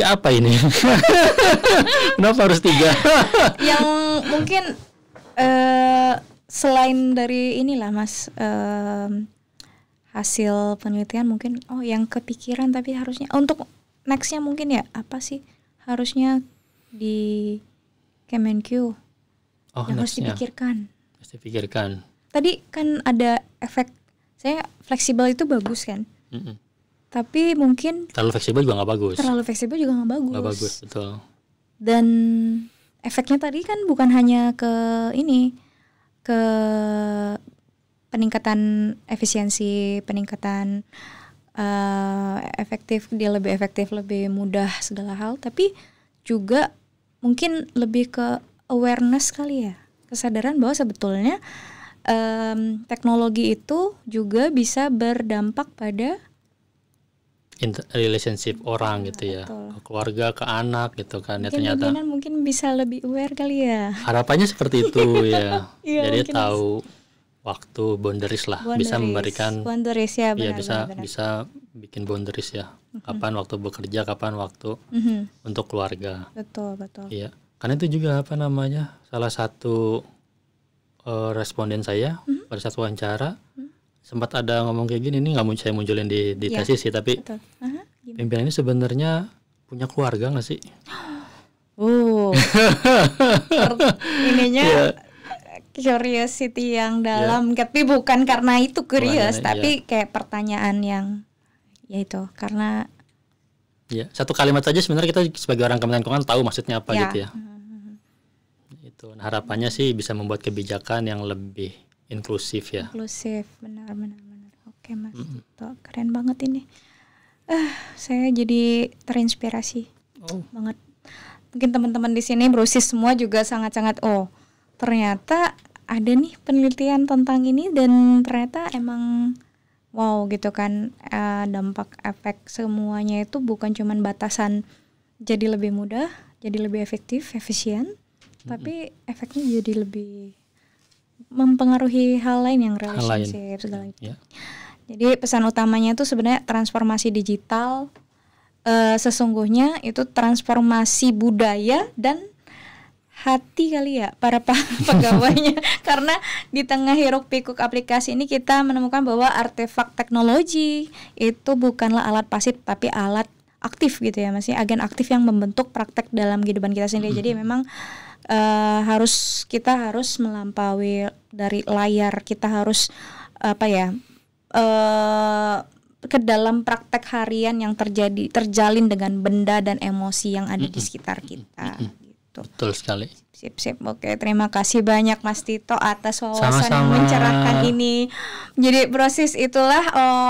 apa ini? Kenapa harus 3? Yang mungkin selain dari inilah Mas, hasil penelitian mungkin yang kepikiran tapi harusnya untuk nextnya mungkin ya apa sih harusnya di Kemenq yang harus dipikirkan. Tadi kan ada efek, saya fleksibel itu bagus kan, tapi mungkin terlalu fleksibel juga nggak bagus. Nggak bagus, betul. Dan efeknya tadi kan bukan hanya ke peningkatan efisiensi, peningkatan dia lebih efektif, lebih mudah segala hal, tapi juga mungkin lebih ke awareness kali ya, kesadaran bahwa sebetulnya teknologi itu juga bisa berdampak pada relationship orang gitu ya, ke keluarga, ke anak gitu kan. Mungkin ya ternyata mungkin bisa lebih aware kali ya. Harapannya seperti itu ya. Jadi tahu waktu boundaries lah, bisa memberikan boundaries ya, benar, bisa bikin boundaries ya. Kapan waktu bekerja, kapan waktu untuk keluarga. Betul. Iya. Karena itu juga apa namanya? Salah satu responden saya pada saat wawancara sempat ada ngomong kayak gini, ini nggak saya munculin di tesis sih, tapi pimpinan ini sebenarnya punya keluarga nggak sih? Ininya curiosity yang dalam, tapi bukan karena itu curious, tapi ya. kayak pertanyaan yang ya itu karena ya satu kalimat saja sebenarnya kita sebagai orang Kementerian Keuangan tahu maksudnya apa ya. gitu ya. Itu harapannya sih bisa membuat kebijakan yang lebih inklusif ya. Inklusif, benar. Oke Mas Tito, keren banget ini. Saya jadi terinspirasi banget. Mungkin teman-teman di sini Brosis semua juga sangat-sangat ternyata ada nih penelitian tentang ini dan ternyata emang wow gitu kan, dampak efek semuanya itu bukan cuman batasan jadi lebih mudah, jadi lebih efektif, efisien, tapi efeknya jadi lebih mempengaruhi hal lain yang relationship segala itu. Jadi pesan utamanya itu sebenarnya transformasi digital sesungguhnya itu transformasi budaya dan hati kali ya para pegawainya. Karena di tengah hiruk pikuk aplikasi ini kita menemukan bahwa artefak teknologi itu bukanlah alat pasif tapi alat aktif gitu ya, masih agen aktif yang membentuk praktek dalam kehidupan kita sendiri. Jadi memang kita harus melampaui dari layar, kita harus ke dalam praktek harian yang terjalin dengan benda dan emosi yang ada di sekitar kita. Gitu. Betul sekali. Sip. Oke, terima kasih banyak Mas Tito atas wawasan yang mencerahkan ini. Jadi Brosis itulah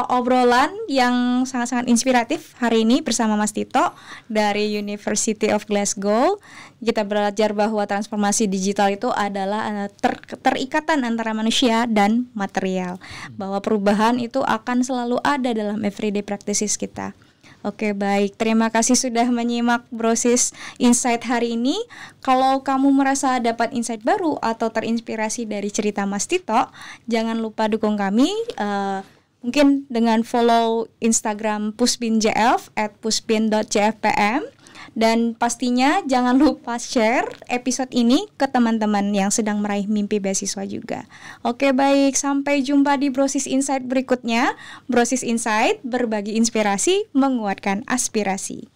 obrolan yang sangat-sangat inspiratif hari ini bersama Mas Tito dari University of Glasgow. Kita belajar bahwa transformasi digital itu adalah terikatan antara manusia dan material. Bahwa perubahan itu akan selalu ada dalam everyday practices kita. Oke, baik. Terima kasih sudah menyimak Brosis Insight hari ini. Kalau kamu merasa dapat insight baru atau terinspirasi dari cerita Mas Tito, jangan lupa dukung kami. Mungkin dengan follow Instagram puspinjf @puspin.cfpm. Dan pastinya jangan lupa share episode ini ke teman-teman yang sedang meraih mimpi beasiswa juga. Oke, baik, sampai jumpa di Brosis Insight berikutnya. Brosis Insight, berbagi inspirasi, menguatkan aspirasi.